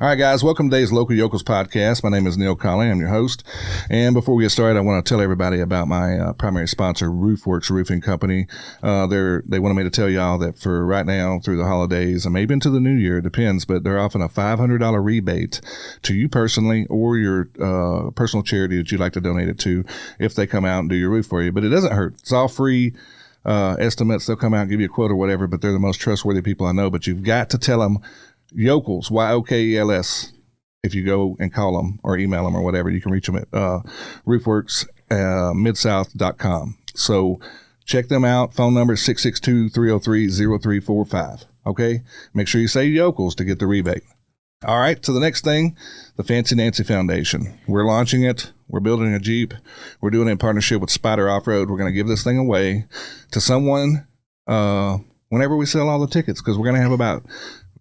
All right, guys, welcome to today's Local Yokels Podcast. My name is Neal. I'm your host. And before we get started, I want to tell everybody about my primary sponsor, RoofWorks Roofing Company. They wanted me to tell y'all that for right now, through the holidays, and maybe into the new year, it depends, but they're offering a $500 rebate to you personally or your personal charity that you'd like to donate it to if they come out and do your roof for you. But it doesn't hurt. It's all free. Estimates, they'll come out and give you a quote or whatever, but they're the most trustworthy people I know. But you've got to tell them Yokels, Yokels. If you go and call them or email them or whatever, you can reach them at roofworksmidsouth.com. So check them out. Phone number is 662-303-0345. Okay? Make sure you say Yokels to get the rebate. All right, to the next thing, the Fancy Nancy Foundation. We're launching it. We're building a Jeep. We're doing it in partnership with Spider Off-Road. We're going to give this thing away to someone whenever we sell all the tickets, because we're going to have about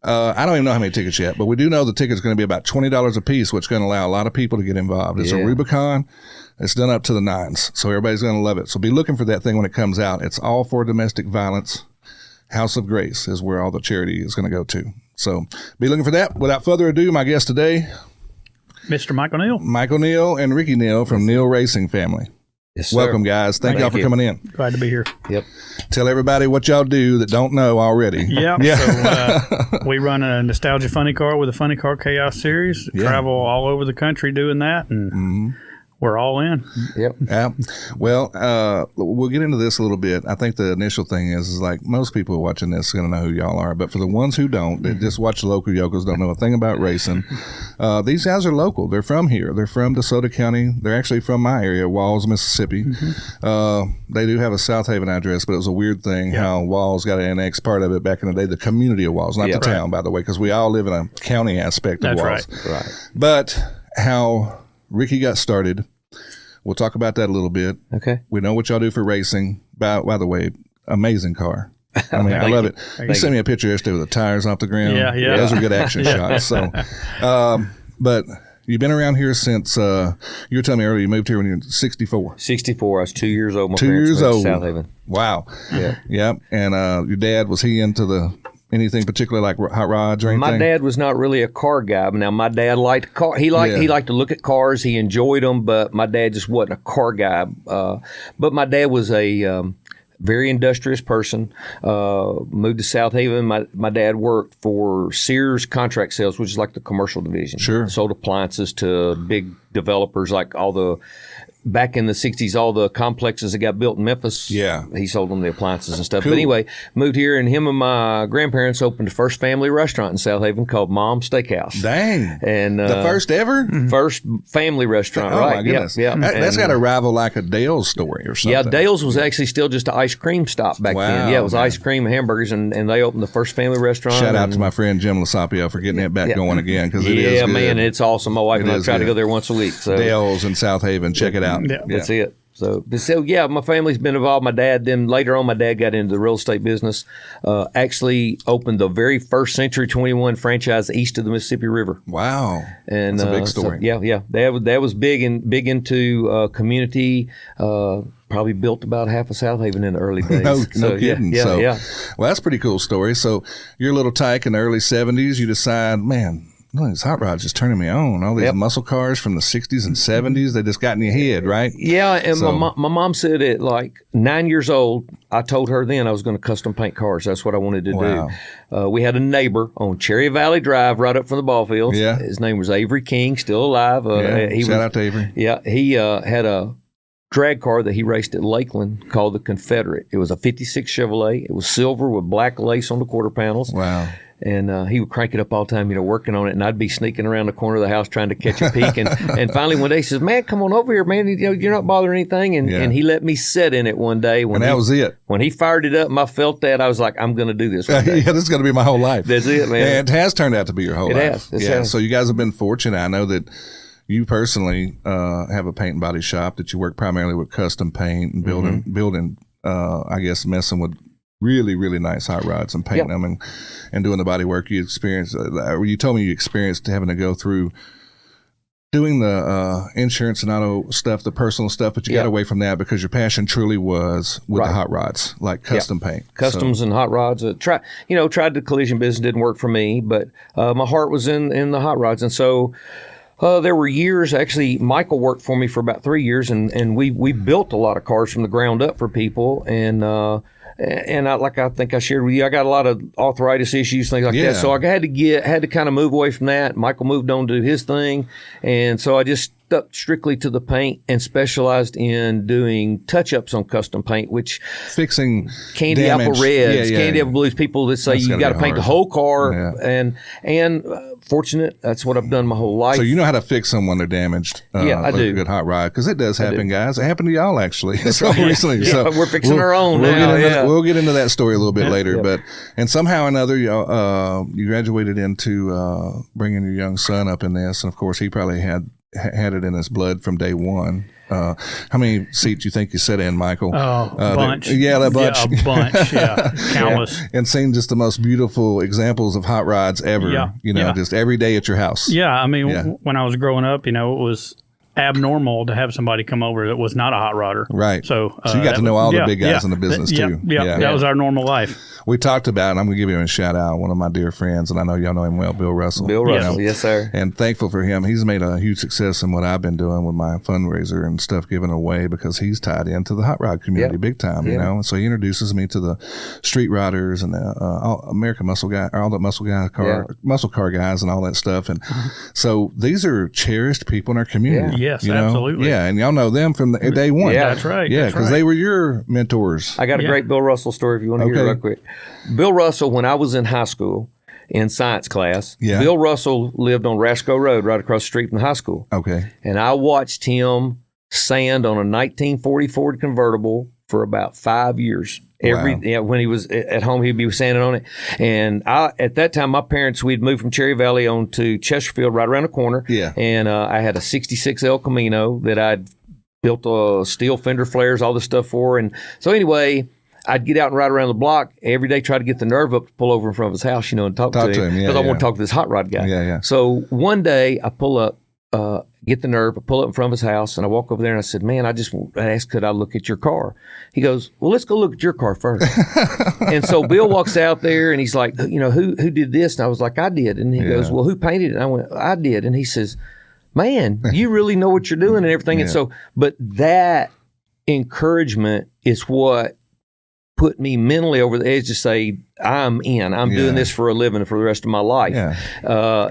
I don't even know how many tickets yet, but we do know the ticket's going to be about $20 a piece, which is going to allow a lot of people to get involved. It's a Rubicon. It's done up to the nines, so everybody's going to love it. So be looking for that thing when it comes out. It's all for domestic violence. House of Grace is where all the charity is going to go to. So be looking for that. Without further ado, my guest today, Mr. Michael Neal. Michael Neal and Ricky Neal from Neal Racing Family. Yes, sir. Welcome, guys. Thank y'all for coming in. Glad to be here. Yep. Tell everybody what y'all do that don't know already. Yeah. So we run a Nostalgia Funny Car with a Funny Car Chaos series. Travel all over the country doing that, and we're all in. Yep. Yeah. Well, we'll get into this a little bit. I think the initial thing is like most people watching this are going to know who y'all are. But for the ones who don't, they just watch the Local Yokels, don't know a thing about racing. These guys are local. They're from here. They're from DeSoto County. They're actually from my area, Walls, Mississippi. They do have a South Haven address, but it was a weird thing how Walls got an annex part of it back in the day, the community of Walls, not the town, by the way, because we all live in a county aspect of Walls. Right. But how Ricky got started. We'll talk about that a little bit. Okay. We know what y'all do for racing. By the way, amazing car. I mean, I love it. You sent me a picture yesterday with the tires off the ground. Yeah. Those are good action shots. So, but you've been around here since, you were telling me earlier, you moved here when you were 64. 64. I was 2 years old. My 2 parents years moved to old. South Haven. Wow. Yeah. Yep. And your dad, was he into anything particular like hot rods or anything? My dad was not really a car guy. Now, my dad liked car. He liked to look at cars. He enjoyed them, but my dad just wasn't a car guy. But my dad was a very industrious person. Moved to South Haven. My dad worked for Sears Contract Sales, which is like the commercial division. Sure. Sold appliances to big developers like all the. Back in the 60s, all the complexes that got built in Memphis, he sold them the appliances and stuff. Cool. But anyway, moved here, and him and my grandparents opened the first family restaurant in South Haven called Mom's Steakhouse. Dang. And the first ever? First family restaurant, right. My goodness. Yeah. That's got to rival like a Dale's story or something. Yeah, Dale's was actually still just an ice cream stop back then. Yeah, it was ice cream and hamburgers, and they opened the first family restaurant. Shout out to my friend Jim Lasapio for getting that back going again, because it is good. Yeah, man, it's awesome. My wife and I try to go there once a week. So. Dale's in South Haven. Check it out. Yeah. That's it. So yeah, my family's been involved. My dad, then later on, my dad got into the real estate business. Actually opened the very first Century 21 franchise east of the Mississippi River. Wow, and that's a big story. So, yeah, that was big into community. Probably built about half of South Haven in the early days. No kidding. Yeah. Well, that's a pretty cool story. So you're a little tyke in the early 70s. You decide, man, these hot rods just turning me on. All these muscle cars from the 60s and 70s, they just got in your head, right? Yeah, and my mom said at like 9 years old, I told her then I was going to custom paint cars. That's what I wanted to do. We had a neighbor on Cherry Valley Drive right up from the ball fields. Yeah. His name was Avery King, still alive. Shout out to Avery. Yeah, he had a drag car that he raced at Lakeland called the Confederate. It was a 56 Chevrolet. It was silver with black lace on the quarter panels. Wow. And he would crank it up all the time, working on it. And I'd be sneaking around the corner of the house trying to catch a peek. And finally one day he says, "Man, come on over here, man. You're not bothering anything." And he let me sit in it one day. And that was it. When he fired it up and I felt that, I was like, I'm going to do this one day. Yeah, this is going to be my whole life. That's it, man. And it has turned out to be your whole life. It has. So you guys have been fortunate. I know that you personally have a paint and body shop that you work primarily with custom paint and building, I guess, messing with really, really nice hot rods and painting them and doing the body work. You experienced, you told me you experienced having to go through doing the insurance and auto stuff, the personal stuff, but you got away from that because your passion truly was with the hot rods, like custom paint. Customs and hot rods. Tried the collision business, didn't work for me, but my heart was in the hot rods. And so there were years, actually, Michael worked for me for about 3 years, and we built a lot of cars from the ground up for people. And I think I shared with you, I got a lot of arthritis issues, things like that. So I had to kind of move away from that. Michael moved on to do his thing. And so I just stuck strictly to the paint and specialized in doing touch-ups on custom paint, which fixing candy damage. Apple reds, candy apple blues, people that say you got to paint the whole car. And fortunate, that's what I've done my whole life. So you know how to fix them when they're damaged. I do. A good hot rod, because it does happen, guys. It happened to y'all actually. Recently. So we're fixing our own now. We'll get into that story a little bit later, but and somehow or another, you graduated into bringing your young son up in this, and of course he probably had it in his blood from day one. How many seats do you think you sat in, Michael? A bunch. A bunch. Yeah, a bunch, countless. And seen just the most beautiful examples of hot rods ever, just every day at your house. Yeah, I mean, when I was growing up, it was abnormal to have somebody come over that was not a hot rodder. Right. So you got to know all the big guys in the business too. That was our normal life. We talked about, and I'm going to give him a shout out, one of my dear friends, and I know y'all know him well, Bill Russell. Bill Russell, yes, sir. And thankful for him. He's made a huge success in what I've been doing with my fundraiser and stuff given away, because he's tied into the hot rod community big time, And so he introduces me to the street riders and the American muscle guy, all the muscle car guys and all that stuff. And so these are cherished people in our community. Yes, absolutely. Yeah, and y'all know them from the day one. Yeah, that's right. Yeah, because they were your mentors. I got a great Bill Russell story if you want to hear it real quick. Bill Russell, when I was in high school in science class, Bill Russell lived on Rasco Road right across the street from the high school. Okay. And I watched him sand on a 1940 Ford convertible for about 5 years. When he was at home, he'd be sanding on it. And at that time, my parents, we'd moved from Cherry Valley on to Chesterfield, right around the corner. Yeah. And I had a 66 El Camino that I'd built steel fender flares, all this stuff for. And so anyway, I'd get out and ride around the block every day, try to get the nerve up to pull over in front of his house, and talk to him. Because I want to talk to this hot rod guy. Yeah. So one day I pull up, get the nerve, I pull up in front of his house, and I walk over there and I said, man, I asked, could I look at your car? He goes, well, let's go look at your car first. And so Bill walks out there and he's like, who did this? And I was like, I did. And he goes, well, who painted it? And I went, I did. And he says, man, you really know what you're doing and everything. And so, but that encouragement is what put me mentally over the edge to say, I'm in. I'm doing this for a living for the rest of my life. Yeah.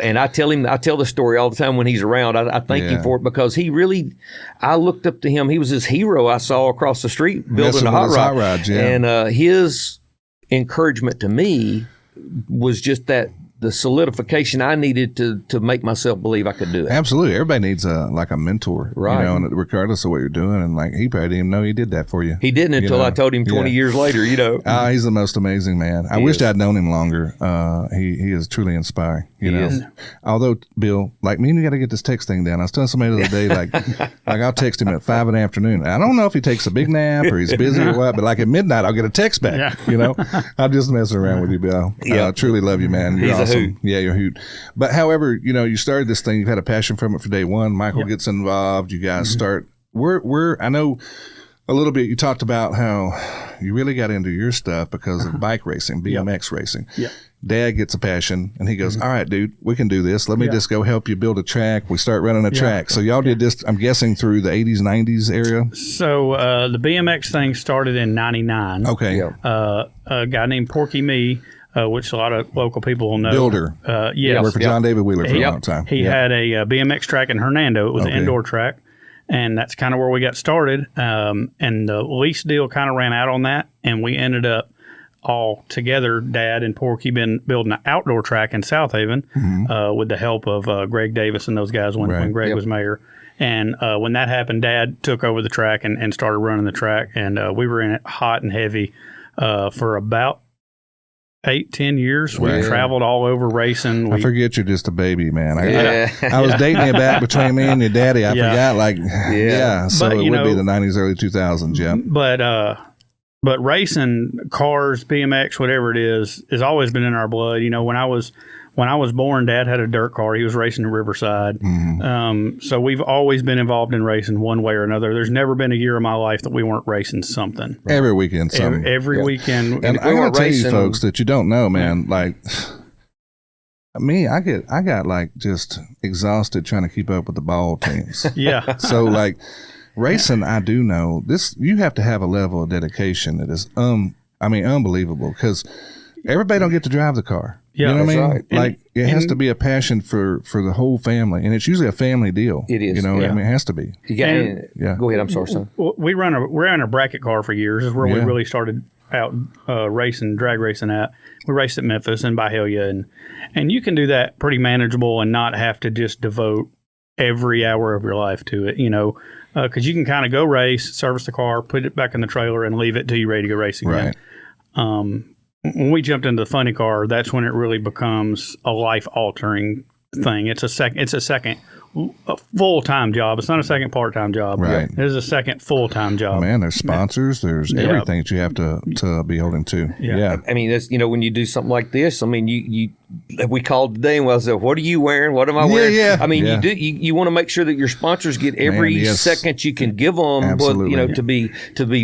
And I tell the story all the time when he's around. I thank him for it, because I looked up to him. He was this hero I saw across the street building a hot rod. And his encouragement to me was just the solidification I needed to make myself believe I could do it. Absolutely. Everybody needs a mentor, right? And regardless of what you're doing. And he probably didn't even know he did that for you. He didn't until I told him 20 years later, He's the most amazing man. I wished I'd known him longer. He is truly inspiring, Is. Although, Bill, like me, you got to get this text thing down. I was telling somebody the other day, like I'll text him at 5 in the afternoon. I don't know if he takes a big nap or he's busy or what, but like at midnight, I'll get a text back, I'm just messing around with you, Bill. I truly love you, man. You're awesome. Hoot. Yeah, you're a hoot. But however, you started this thing. You've had a passion from it for day one. Michael gets involved. You guys start. I know a little bit. You talked about how you really got into your stuff because of bike racing, BMX racing. Yeah. Dad gets a passion, and he goes, all right, dude, we can do this. Let me just go help you build a track. We start running a track. So y'all did this, I'm guessing, through the 80s, 90s area? So the BMX thing started in 99. Okay. A guy named Porky Me, which a lot of local people will know. Builder. Yes. Worked for John David Wheeler for a long time. He had a BMX track in Hernando. It was an indoor track. And that's kind of where we got started. And the lease deal kind of ran out on that. And we ended up all together, Dad and Porky, been building an outdoor track in South Haven with the help of Greg Davis and those guys when Greg was mayor. And when that happened, Dad took over the track and started running the track. And we were in it hot and heavy for about 8-10 years. We traveled all over racing. I forget you're just a baby, man. I was dating you back between me and your daddy. I forgot, so it would be the 90s, early 2000s, But racing, cars, BMX, whatever it is, has always been in our blood. When I was when I was born, Dad had a dirt car. He was racing in Riverside. So we've always been involved in racing one way or another. There's never been a year of my life that we weren't racing something. Every weekend, something. Every weekend. And I gotta tell you, folks, that you don't know, man. Like me, I got like just exhausted trying to keep up with the ball teams. Yeah. So like racing, I do know this. You have to have a level of dedication that is, unbelievable, because everybody don't get to drive the car. Yeah, you know what I mean? right. Like it has to be a passion for the whole family, and it's usually a family deal. It is. You know, yeah. I mean, it has to be. Go ahead. I'm sorry, son. We ran a bracket car for years. Is where we really started out drag racing at. We raced at Memphis and Byhalia, and you can do that pretty manageable and not have to just devote every hour of your life to it. You know, because you can kind of go race, service the car, put it back in the trailer, and leave it till you're ready to go race again. Right. When we jumped into the funny car, that's when it really becomes a life-altering thing. It's a second full-time job. It's not a second part-time job. Right. It is a second full-time job. Man, there's sponsors. There's everything that you have to be holding to. Yeah. I mean, that's, when you do something like this, I mean, we called today and we said, what are you wearing? What am I wearing? Yeah. I mean, you want to make sure that your sponsors get every second you can give them, to be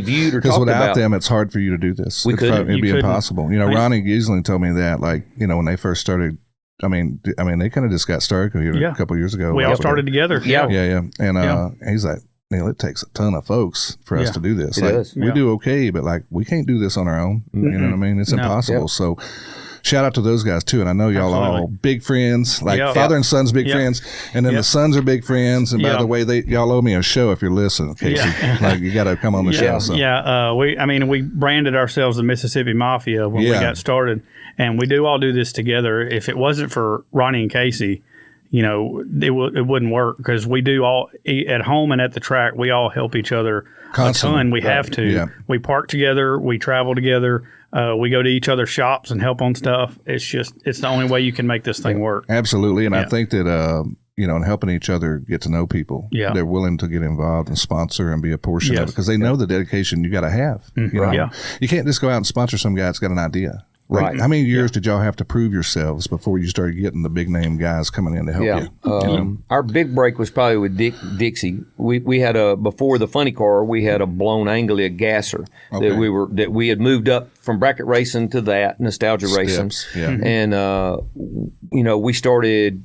viewed or talked about. Because without them, it's hard for you to do this. It'd be impossible. Ronnie Giesling told me that, like, when they first started. I mean, they kind of just got started a couple of years ago. We all started together. Yeah. And he's like, Neal, it takes a ton of folks for us to do this. It does. We do okay, but like we can't do this on our own. You know what I mean? It's impossible. Yeah. So shout out to those guys too. And I know y'all are all big friends, like father and son's big friends, and then the sons are big friends. And by the way, y'all owe me a show if you're listening, Casey. Like you got to come on the show. So. Yeah, we branded ourselves the Mississippi Mafia when we got started, and we all do this together. If it wasn't for Ronnie and Casey, it wouldn't work, because we do all at home and at the track. We all help each other constantly. A ton. We have to. Yeah. We park together. We travel together. We go to each other's shops and help on stuff. It's the only way you can make this thing work. Absolutely. And I think that, in helping each other get to know people, they're willing to get involved and sponsor and be a portion of it, because they know the dedication you got to have. You can't just go out and sponsor some guy that's got an idea. Like, how many years did y'all have to prove yourselves before you started getting the big name guys coming in to help you? Our big break was probably with Dixie. We had before the funny car, we had a blown Anglia gasser that we had moved up from bracket racing to that nostalgia racing. And we started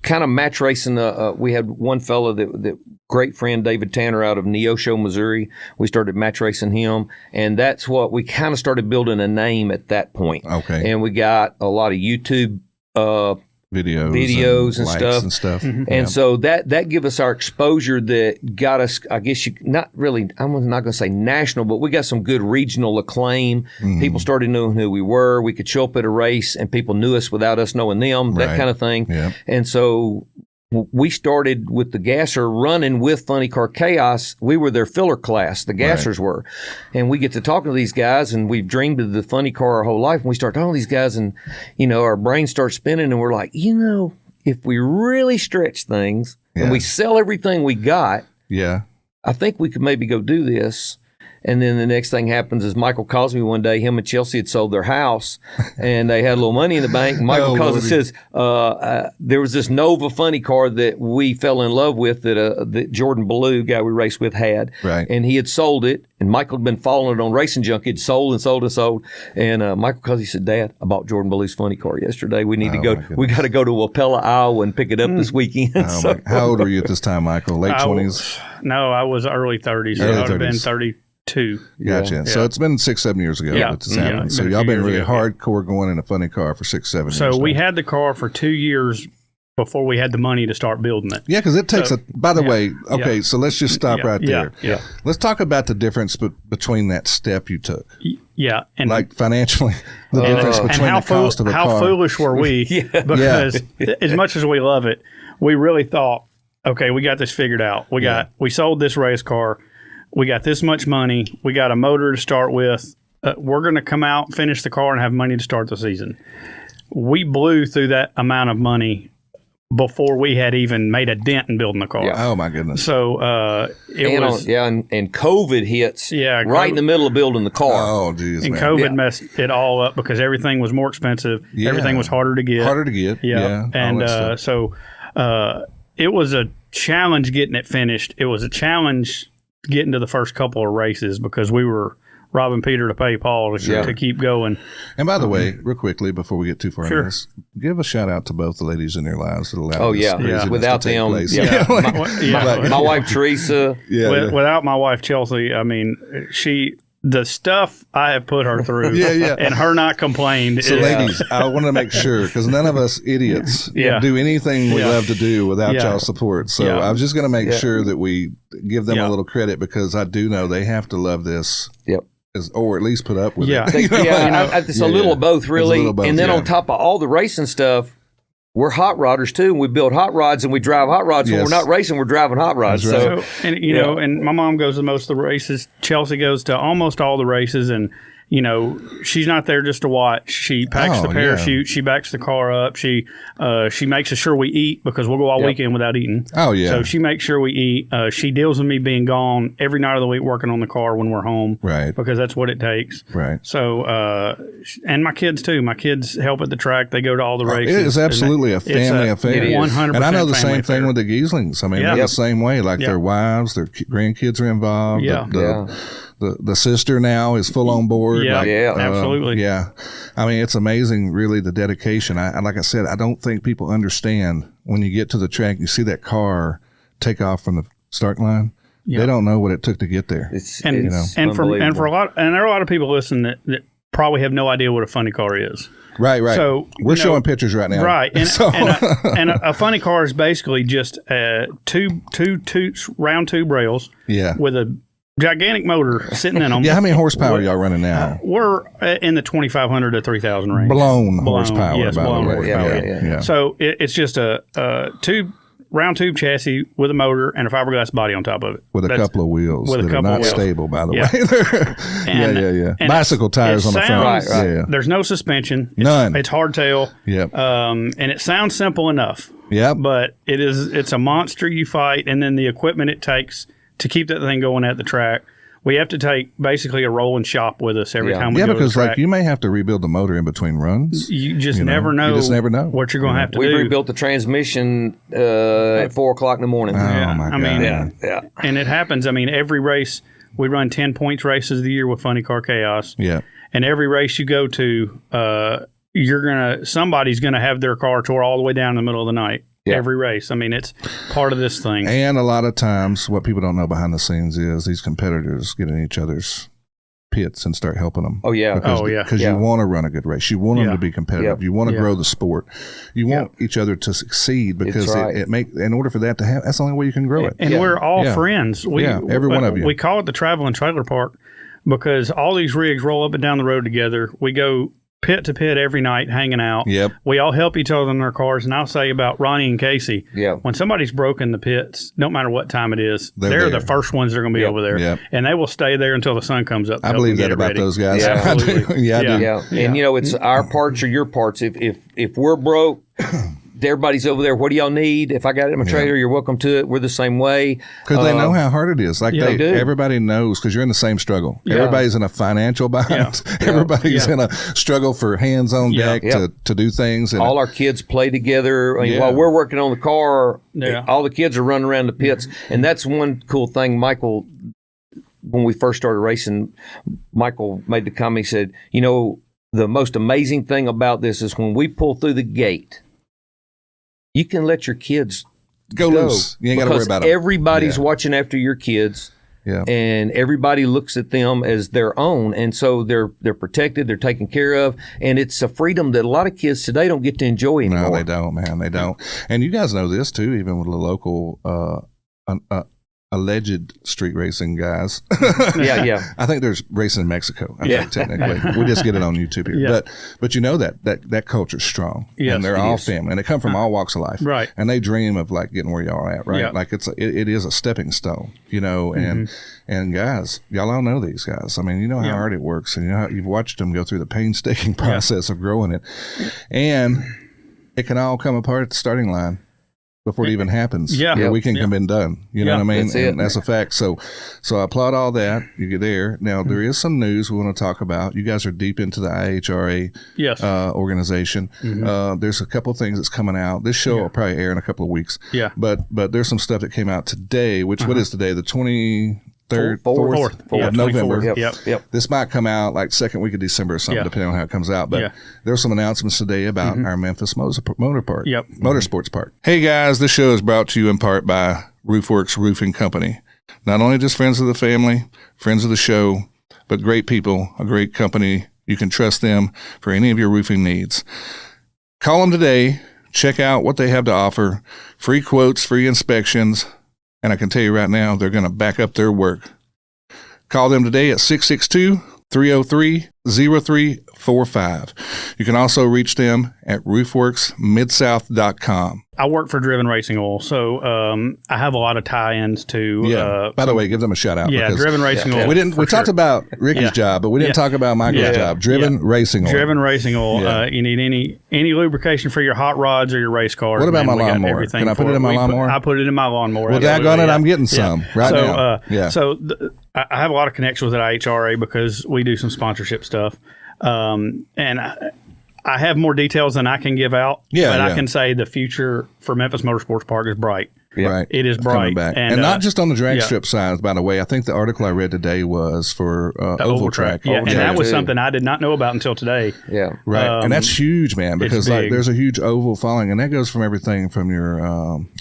kind of match racing. We had one fella that great friend, David Tanner, out of Neosho, Missouri. We started match racing him, and that's what we kind of started building a name at that point. Okay. And we got a lot of YouTube videos and stuff. And so that gave us our exposure that got us, I guess I'm not going to say national, but we got some good regional acclaim. People started knowing who we were. We could show up at a race and people knew us without us knowing them, that kind of thing. And so we started with the gasser running with Funny Car Chaos. We were their filler class, the gassers were. And we get to talking to these guys, and we've dreamed of the funny car our whole life. And we start talking to these guys, and, our brains start spinning, and we're like, if we really stretch things and we sell everything we got, I think we could maybe go do this. And then the next thing happens is Michael calls me one day. Him and Chelsea had sold their house, and they had a little money in the bank. Michael calls and says, there was this Nova funny car that we fell in love with that Jordan Ballou, guy we raced with, had. Right. And he had sold it, and Michael had been following it on Racing Junk. He'd sold and sold and sold. And Michael calls, he said, Dad, I bought Jordan Ballou's funny car yesterday. We need to go. We got to go to Wapella, Iowa, and pick it up this weekend. How old were you at this time, Michael? Late 20s? No, I was early 30s. I would have been 32. Gotcha. Yeah. So it's been 6-7 years ago that this happened. So y'all been really hardcore going in a funny car for 6-7 years. So we had the car for 2 years before we had the money to start building it. Yeah, because it takes by the way, okay, so let's just stop right there. Yeah. Let's talk about the difference between that step you took. Yeah. And like financially, the difference between the cost of a car. How foolish were we? Because as much as we love it, we really thought, okay, we got this figured out. We sold this race car. We got this much money. We got a motor to start with. We're going to come out, finish the car, and have money to start the season. We blew through that amount of money before we had even made a dent in building the car. Oh my goodness. So and COVID hits right in the middle of building the car. Oh geez, and man. COVID messed it all up because everything was more expensive. Yeah. Everything was harder to get. Yeah. And so it was a challenge getting it finished. It was a challenge getting to the first couple of races because we were robbing Peter to pay Paul to keep going. And by the way, real quickly before we get too far into this, give a shout out to both the ladies in their lives that allowed this craziness without to take them, place. my wife Teresa. Without my wife Chelsea, I mean, the stuff I have put her through, and her not complained. So, ladies, I wanted to make sure because none of us idiots do anything we love to do without y'all's support. So I was just going to make sure that we give them a little credit because I do know they have to love this. Yep. Or at least put up with it. It's a little of both, really. And then on top of all the racing stuff, we're hot rodders too, and we build hot rods and we drive hot rods. When we're not racing, we're driving hot rods. Right. So and my mom goes to most of the races. Chelsea goes to almost all the races, and she's not there just to watch. She packs the parachute. She backs the car up. She makes sure we eat because we'll go all weekend without eating. Oh yeah. So she makes sure we eat. She deals with me being gone every night of the week working on the car when we're home. Right. Because that's what it takes. Right. So and my kids too. My kids help at the track. They go to all the races. It is absolutely a family affair. 100%. And I know the same thing with the Gieslings. I mean, they're the same way. Like their wives, their grandkids are involved. The sister now is full on board. Absolutely. I mean, it's amazing, really, the dedication. Like I said, I don't think people understand when you get to the track, you see that car take off from the start line. They don't know what it took to get there. And for a lot, and there are a lot of people listening that probably have no idea what a funny car is. Right. So we're showing pictures right now. Right. And a funny car is basically just two round tube rails. With a gigantic motor sitting in them. How many horsepower y'all running now? We're in the 2,500 to 3,000 range. Blown horsepower, yes, by blown the way. horsepower. So it's just a round tube chassis with a motor and a fiberglass body on top of it. With a couple of wheels that are not stable, by the way. And bicycle tires on the front. There's no suspension. None. It's hardtail. And it sounds simple enough. But it's a monster you fight, and then the equipment it takes to keep that thing going at the track. We have to take basically a rolling shop with us every time we go to the track. Because you may have to rebuild the motor in between runs. You just never know. You just never know what you're going to have to do. We rebuilt the transmission at 4:00 in the morning. Oh my God! And it happens. I mean, every race we run 10 points races a year with Funny Car Chaos. And every race you go to, somebody's gonna have their car tore all the way down in the middle of the night. Every race. I mean, it's part of this thing. And a lot of times, what people don't know behind the scenes is these competitors get in each other's pits and start helping them. Because you want to run a good race. You want them to be competitive. You want to grow the sport. You want each other to succeed because in order for that to happen, that's the only way you can grow it. And we're all friends. Every one of you. We call it the traveling trailer park because all these rigs roll up and down the road together. We go pit to pit every night, hanging out. We all help each other in our cars. And I'll say about Ronnie and Casey, when somebody's broken the pits, no matter what time it is, they're the first ones that are going to be over there. And they will stay there until the sun comes up. I believe that about those guys. I do. And it's our parts or your parts. If we're broke, everybody's over there. What do y'all need? If I got it in my trailer, you're welcome to it. We're the same way. Because they know how hard it is. Like they do. Everybody knows because you're in the same struggle. Everybody's in a financial bind. Everybody's in a struggle for hands on deck to do things. And all our kids play together. I mean, while we're working on the car, all the kids are running around the pits. And that's one cool thing, Michael. When we first started racing, Michael made the comment. He said, the most amazing thing about this is when we pull through the gate, you can let your kids go loose. You ain't got to worry about them. Everybody's watching after your kids, and everybody looks at them as their own, and so they're protected, they're taken care of, and it's a freedom that a lot of kids today don't get to enjoy anymore. No, they don't, man. They don't. And you guys know this too, even with the local alleged street racing guys. I think there's racing in Mexico. I think technically we just get it on YouTube here. But you know that culture's strong. And they're all family, and they come from all walks of life. Right. And they dream of like getting where y'all are at. Right. Like it is a stepping stone. And guys, y'all all know these guys. I mean, you know how hard it works, and you know how you've watched them go through the painstaking process of growing it, and it can all come apart at the starting line. before it even happens. Yeah. The weekend can have been done. You know what I mean? That's a fact. So I applaud all that. You get there. Now, there is some news we want to talk about. You guys are deep into the IHRA organization. There's a couple of things that's coming out. This show will probably air in a couple of weeks. Yeah. But there's some stuff that came out today, which what is today? The 4th of November. Yep. This might come out like second week of December or something, depending on how it comes out. But there's some announcements today about our Memphis Motorsports Park. Hey guys, this show is brought to you in part by RoofWorks Roofing Company. Not only just friends of the family, friends of the show, but great people, a great company. You can trust them for any of your roofing needs. Call them today. Check out what they have to offer. Free quotes, free inspections. And I can tell you right now, they're going to back up their work. Call them today at 662-303-0345. You can also reach them at roofworksmidsouth.com. I work for Driven Racing Oil, so I have a lot of tie-ins to. By the way, give them a shout out. Yeah, Driven Racing Oil. We talked about Ricky's job, but we didn't talk about Michael's job. Driven Racing Oil. Driven Racing Oil. You need any lubrication for your hot rods or your race cars. What about my lawnmower? Can I put it in my lawnmower? I put it in my lawnmower. Well, daggone it, I'm getting some now. So I have a lot of connections with IHRA because we do some sponsorship stuff, and I have more details than I can give out. But I can say the future for Memphis Motorsports Park is bright. Right. It is bright. And not just on the drag strip side, by the way. I think the article I read today was for oval track. Yeah, and that was something I did not know about until today. Yeah. Right. And that's huge, man, because like there's a huge oval following, and that goes from everything from your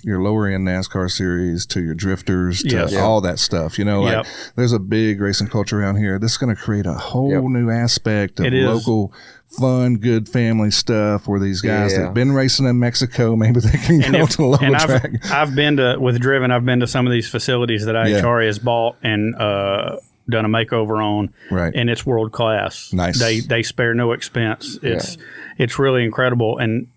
lower end NASCAR series to your drifters to all that stuff. You know, like there's a big racing culture around here. This is going to create a whole new aspect of local fun, good family stuff where these guys that have been racing in Mexico, maybe they can go to the local track. I've been to, with Driven, I've been to some of these facilities that IHRA has bought and done a makeover on, and it's world class. Nice. They spare no expense. It's really incredible. And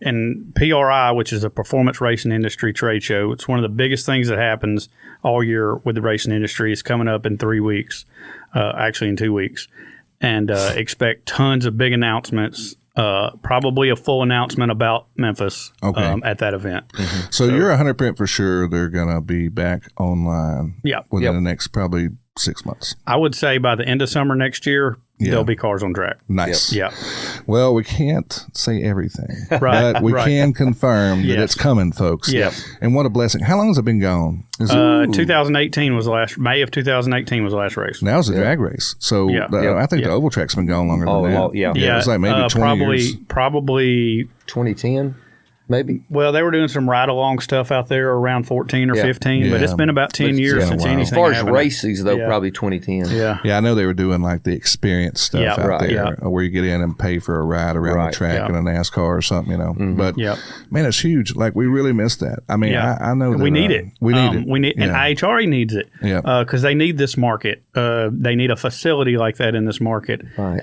PRI, which is a performance racing industry trade show, it's one of the biggest things that happens all year with the racing industry. It's coming up in 3 weeks, actually in 2 weeks. And expect tons of big announcements, probably a full announcement about Memphis at that event. So you're 100% for sure they're going to be back online within the next probably 6 months. I would say by the end of summer next year, there'll be cars on track. Nice. Yeah. Well, we can't say everything, but we can confirm that it's coming, folks. Yes. And what a blessing. How long has it been gone? 2018 was the last, May of 2018 was the last race. Now it's a drag race. So I think the oval track's been gone longer than that. Yeah. It's like maybe 20 years. Probably 2010. Maybe. Well, they were doing some ride-along stuff out there around 14 or 15, but it's been about 10 years since anything As far as happened. races, though, probably 2010. Yeah, I know they were doing like the experience stuff out there where you get in and pay for a ride around the track in a NASCAR or something, you know. But, man, it's huge. Like, we really missed that. I mean, I know that we need it. We need it. And IHRA needs it because they need this market. They need a facility like that in this market. Right.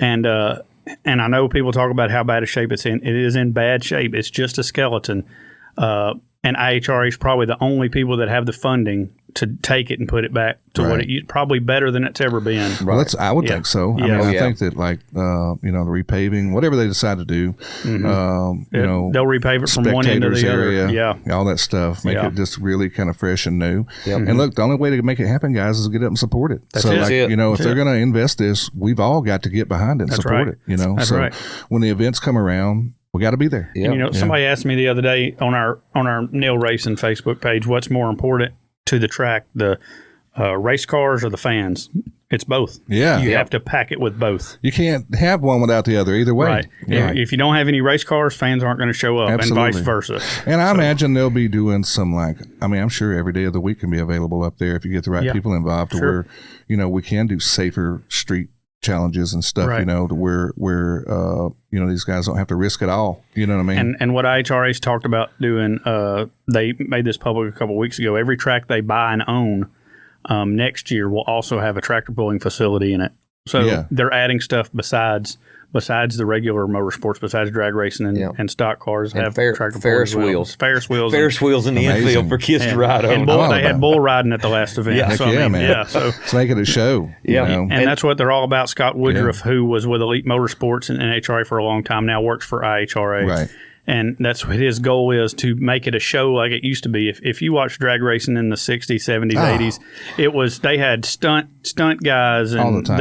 And I know people talk about how bad a shape it's in. It is in bad shape. It's just a skeleton. And IHRA is probably the only people that have the funding to take it and put it back to what it used. Probably better than it's ever been. Well, I would think so. I mean, I think that like the repaving, whatever they decide to do, they'll repave it from one end to the other. All that stuff, make it just really kind of fresh and new. And look, the only way to make it happen, guys, is to get up and support it. That's if they're going to invest this, we've all got to get behind it and support it. You know, That's right. When the events come around, we got to be there. And, somebody asked me the other day on our Neal Racing Facebook page, what's more important to the track, the race cars or the fans? It's both. Yeah. You have to pack it with both. You can't have one without the other either way. Right. If you don't have any race cars, fans aren't going to show up and vice versa. And I imagine they'll be doing some I'm sure every day of the week can be available up there if you get the right people involved to where, we can do safer street challenges and stuff, to where these guys don't have to risk it all. You know what I mean? And what IHRA's talked about doing, they made this public a couple of weeks ago. Every track they buy and own next year will also have a tractor pulling facility in it. So they're adding stuff besides the regular motorsports, besides drag racing and stock cars, and have tractor Ferris wheels. Ferris wheels in the infield for kids to ride on. And they had bull riding at the last event. Man. So let's make it a show. And that's what they're all about. Scott Woodruff, who was with Elite Motorsports and NHRA for a long time, now works for IHRA. Right. And that's what his goal is, to make it a show like it used to be. If you watch drag racing in the 60s, 70s, 80s, they had stunt guys and all the time.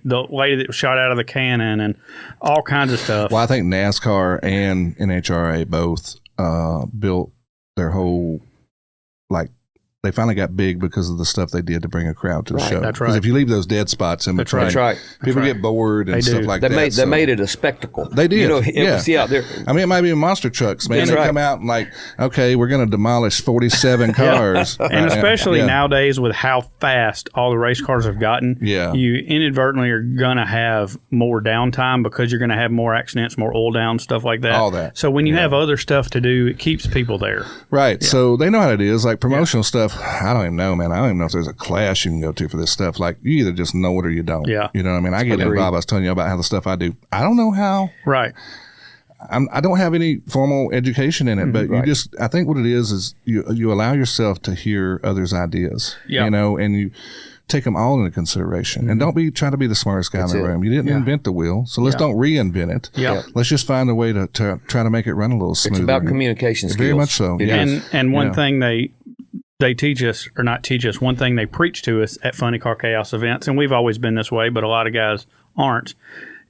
The lady that was shot out of the cannon and all kinds of stuff. Well, I think NASCAR and NHRA both built their whole, they finally got big because of the stuff they did to bring a crowd to the show. That's right. Because if you leave those dead spots in between, people get bored and stuff like that. They made it a spectacle. They did. It might be monster trucks, man. They come out and okay, we're going to demolish 47 cars. And especially nowadays with how fast all the race cars have gotten, you inadvertently are going to have more downtime because you're going to have more accidents, more oil down, stuff like that. All that. So when you have other stuff to do, it keeps people there. Right. Yeah. So they know how it is. Like promotional stuff, I don't even know, man. I don't even know if there's a class you can go to for this stuff. Like, you either just know it or you don't. Yeah. You know what I mean? I get involved. I was telling you about how the stuff I do. I don't know how. Right. I don't have any formal education in it, but I think what it is you allow yourself to hear others' ideas, you know, and you take them all into consideration. And don't try to be the smartest guy in the room. You didn't invent the wheel, so let's don't reinvent it. Yeah. Let's just find a way to try to make it run a little smoother. It's about communication skills. Very much so. And one thing they teach us, or not teach us, one thing they preach to us at Funny Car Chaos events, and we've always been this way, but a lot of guys aren't,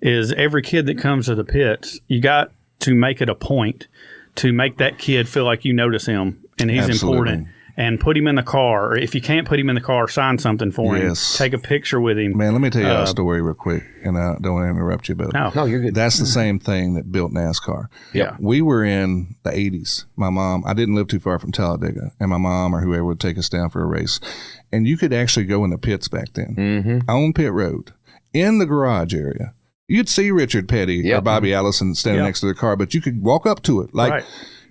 is every kid that comes to the pits, you got to make it a point to make that kid feel like you notice him and he's important, and put him in the car. Or if you can't put him in the car, sign something for him. Take a picture with him. Man, let me tell you a story real quick, and I don't want to interrupt you, but no, you're good. That's the same thing that built NASCAR. Yeah. We were in the 80s. My mom, I didn't live too far from Talladega, and my mom or whoever would take us down for a race. And you could actually go in the pits back then, on pit road, in the garage area. You'd see Richard Petty or Bobby Allison standing next to their car, but you could walk up to it.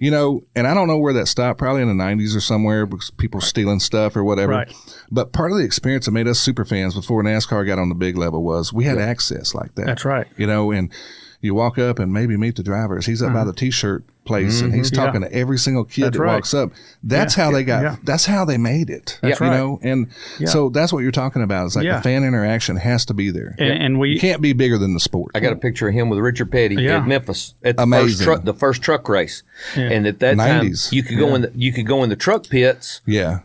You know, and I don't know where that stopped, probably in the 90s or somewhere, because people stealing stuff or whatever. Right. But part of the experience that made us super fans before NASCAR got on the big level was we had access like that. That's right. You know, and you walk up and maybe meet the drivers. He's up by the T-shirt place, and he's talking to every single kid that walks up. That's how they got. That's how they made it. That's you know, and so that's what you're talking about. It's like the fan interaction has to be there, and we can't be bigger than the sport. I got a picture of him with Richard Petty at Memphis at the first truck race, and at that 90s. Time you could go in the truck pits. Yeah.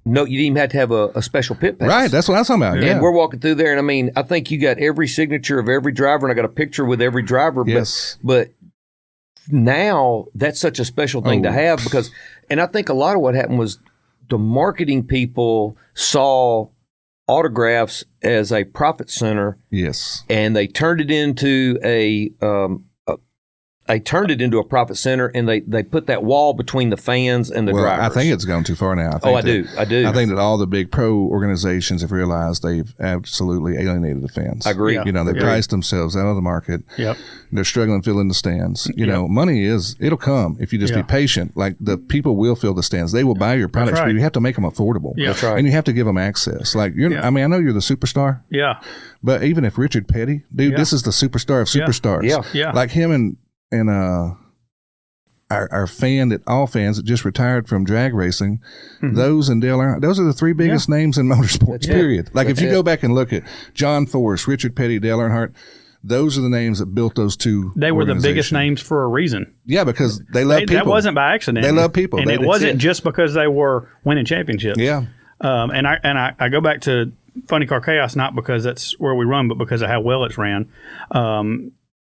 No, you didn't even have to have a special pit pass. Right, that's what I'm talking about. And we're walking through there, and I mean, I think you got every signature of every driver, and I got a picture with every driver. Yes. But now that's such a special thing to have because, and I think a lot of what happened was the marketing people saw autographs as a profit center. Yes. And they turned it into a profit center, and they put that wall between the fans and the drivers. I think it's gone too far now. I do. I think that all the big pro organizations have realized they've absolutely alienated the fans. I agree. You know, they priced themselves out of the market. Yep. They're struggling to fill in the stands. You know, money it'll come if you just be patient. Like the people will fill the stands. They will buy your products, but you have to make them affordable. Yeah. That's right. And you have to give them access. Like I mean, I know you're the superstar. Yeah. But even if Richard Petty, dude, this is the superstar of superstars. Yeah. Yeah. Like him and our all fans that just retired from drag racing, those and Dale Earnhardt, those are the three biggest names in motorsports, period. Like if you go back and look at John Force, Richard Petty, Dale Earnhardt, those are the names that built those two. They were the biggest names for a reason. Yeah, because they love people. That wasn't by accident. They love people. And it wasn't just because they were winning championships. Yeah. And I go back to Funny Car Chaos, not because that's where we run, but because of how well it's ran.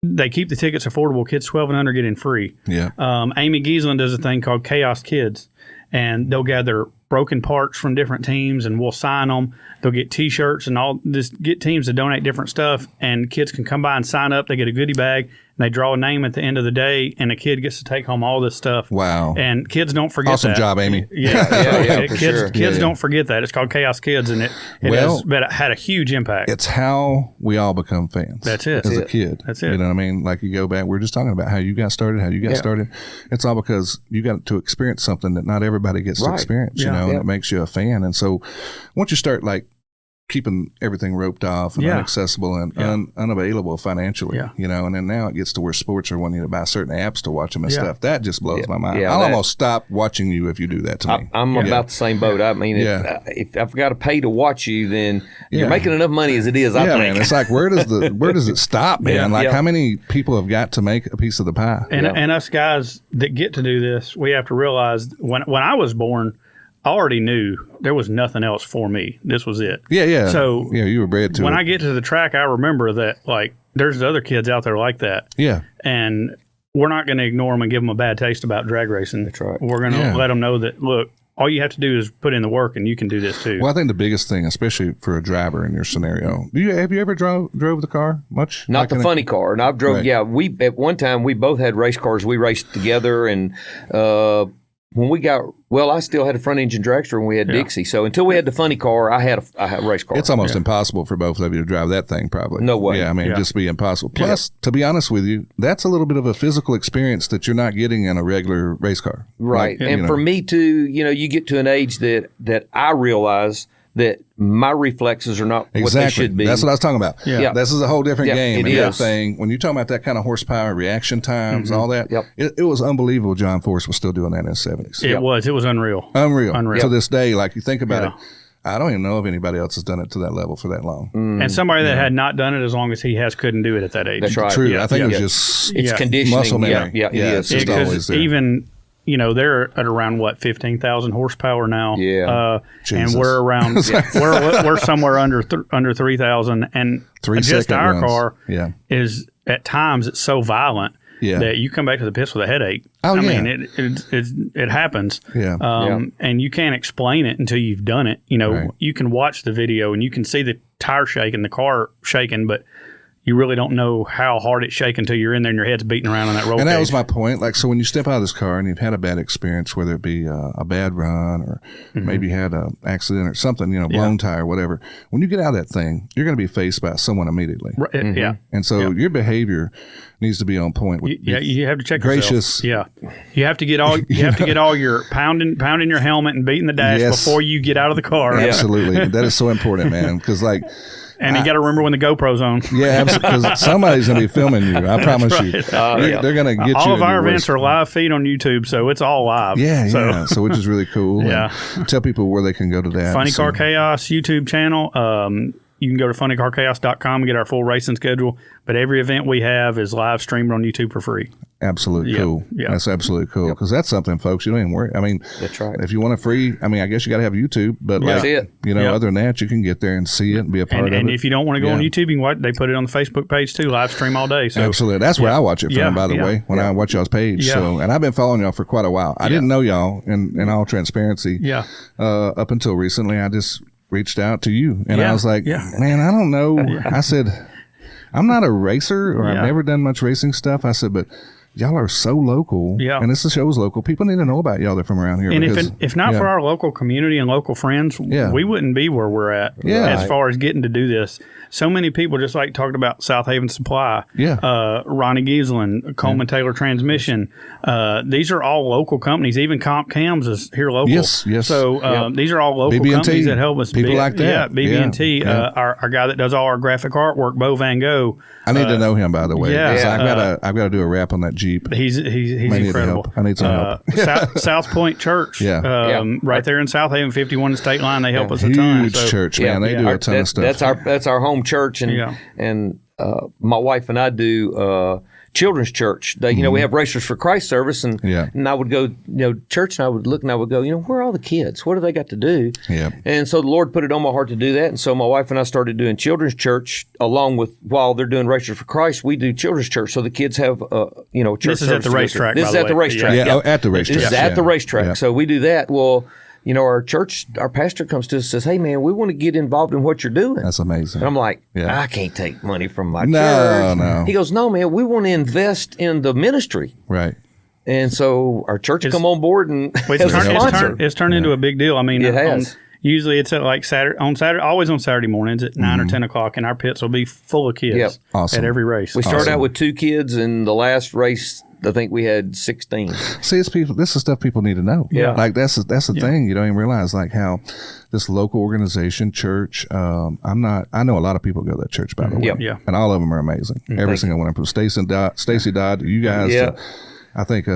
They keep the tickets affordable. Kids 12 and under get in free. Yeah. Amy Giesland does a thing called Chaos Kids, and they'll gather broken parts from different teams, and we'll sign them. They'll get T-shirts and all this. Get teams to donate different stuff, and kids can come by and sign up. They get a goodie bag, and they draw a name at the end of the day, and the kid gets to take home all this stuff. Wow! And kids don't forget awesome that. Awesome job, Amy. Yeah, for sure. Kids don't forget that. It's called Chaos Kids, and it has had a huge impact. It's how we all become fans. That's it. As a kid. That's it. You know what I mean? Like you go back, we're just talking about how you got started, started. It's all because you got to experience something that not everybody gets to experience, you know, and it makes you a fan. And so once you start like keeping everything roped off and inaccessible and unavailable financially, you know, and then now it gets to where sports are wanting you to buy certain apps to watch them and stuff. That just blows my mind. I'll almost stop watching you if you do that to me. I'm about the same boat. I mean, if I've got to pay to watch you, then you're making enough money as it is. I think. Man, it's like, where does it stop, man? Like how many people have got to make a piece of the pie? And us guys that get to do this, we have to realize when I was born, I already knew there was nothing else for me. This was it. Yeah. So you were bred to when it. I get to the track, I remember that like there's other kids out there like that. Yeah. And we're not going to ignore them and give them a bad taste about drag racing. That's right. We're going to let them know that, look, all you have to do is put in the work and you can do this too. Well, I think the biggest thing, especially for a driver in your scenario, have you ever drove the car much? Not the funny car. And I've drove, we at one time, we both had race cars. We raced together and when we got, I still had a front engine dragster and we had Dixie. So until we had the funny car, I had a race car. It's almost impossible for both of you to drive that thing, probably. No way. Yeah, I mean, it'd just be impossible. Plus, to be honest with you, that's a little bit of a physical experience that you're not getting in a regular race car. Right. Like, and for me too, you get to an age that I realize that my reflexes are not what they should be. That's what I was talking about. Yeah. This is a whole different game. It and is. that thing, when you're talking about that kind of horsepower, reaction times, all that, it was unbelievable John Force was still doing that in the 70s. It was unreal. Unreal. To this day, like you think about it, I don't even know if anybody else has done it to that level for that long. And somebody that had not done it as long as he couldn't do it at that age. That's right. True. I think it was just it's conditioning. Muscle memory. Yeah, it is. It's just always there. Even they're at around 15,000 horsepower now. Yeah, and we're around we're somewhere under 3,000. And just our car is at times it's so violent that you come back to the pits with a headache. I mean, it happens. And you can't explain it until you've done it. You can watch the video and you can see the tire shaking, the car shaking, but you really don't know how hard it's shaking until you're in there and your head's beating around on that roll And that cage. was my point. Like, so when you step out of this car and you've had a bad experience, whether it be a bad run or maybe you had an accident or something, blown tire, whatever. When you get out of that thing, you're going to be faced by someone immediately. Right. Yeah. And so your behavior needs to be on point. You have to check gracious. yourself. Yeah. You have to get all your pounding your helmet and beating the dash before you get out of the car. Absolutely. That is so important, man. Because and you got to remember when the GoPro's on. Yeah, because somebody's going to be filming you. I promise you. They're going to get all you. All of our events are live feed on YouTube, so it's all live. Yeah. So which is really cool. And tell people where they can go to that. Funny Car Chaos YouTube channel. You can go to funnycarchaos.com and get our full racing schedule. But every event we have is live streamed on YouTube for free. Absolutely cool. Yeah. That's absolutely cool because that's something, folks. You don't even worry. I mean, that's right. If you want a free, I guess you got to have YouTube. But other than that, you can get there and see it and be a part of it. And if you don't want to go on YouTube, you can watch. They put it on the Facebook page too. Live stream all day. So absolutely, that's where I watch it from. By the way, when I watch y'all's page. So, and I've been following y'all for quite a while. I didn't know y'all, in all transparency. Up until recently, I just reached out to you, and I was like, man, I don't know. I said, I'm not a racer, or I've never done much racing stuff. I said, but y'all are so local, and this show is local. People need to know about y'all. They're from around here. And if not for our local community and local friends, we wouldn't be where we're at as far as getting to do this. So many people, just like talked about South Haven Supply, Ronnie Giesland, Coleman Taylor Transmission. These are all local companies. Even Comp Cams is here local. Yes. So these are all local companies that help us. People like that. Yeah, BB&T. Our guy that does all our graphic artwork, Bo Van Gogh. I need to know him, by the way. Yeah, I've got to do a rap on that Jeep. He's incredible. I need some help. South Point Church, right there in South Haven, 51 and State Line. They help us a ton. Huge church, man. They do a ton of stuff. That's our home church, and my wife and I do children's church. They, we have Racers for Christ service, and I would go, church, and I would look and I would go, where are all the kids? What do they got to do? Yeah. And so the Lord put it on my heart to do that, and so my wife and I started doing children's church along with while they're doing Racers for Christ. We do children's church, so the kids have church. This is at the racetrack. This is at the racetrack. Yeah, at the racetrack. This is at the racetrack. So we do that. Well, our church, our pastor comes to us and says, hey, man, we want to get involved in what you're doing. That's amazing. And I'm like, I can't take money from my church. No. He goes, no, man, we want to invest in the ministry. Right. And so our church come on board and as a sponsor. It's turned into a big deal. I mean, it has. Usually it's at like always on Saturday mornings at 9 or 10 o'clock, and our pits will be full of kids Awesome. at every race. We start out with 2 kids, and the last race, I think we had 16. See, this is stuff people need to know. Yeah. Like that's the thing. You don't even realize like how this local organization, church, I know a lot of people go to that church, by the way. Yeah. And all of them are amazing. Every single one of them. Stacy Dodd, you guys, I think,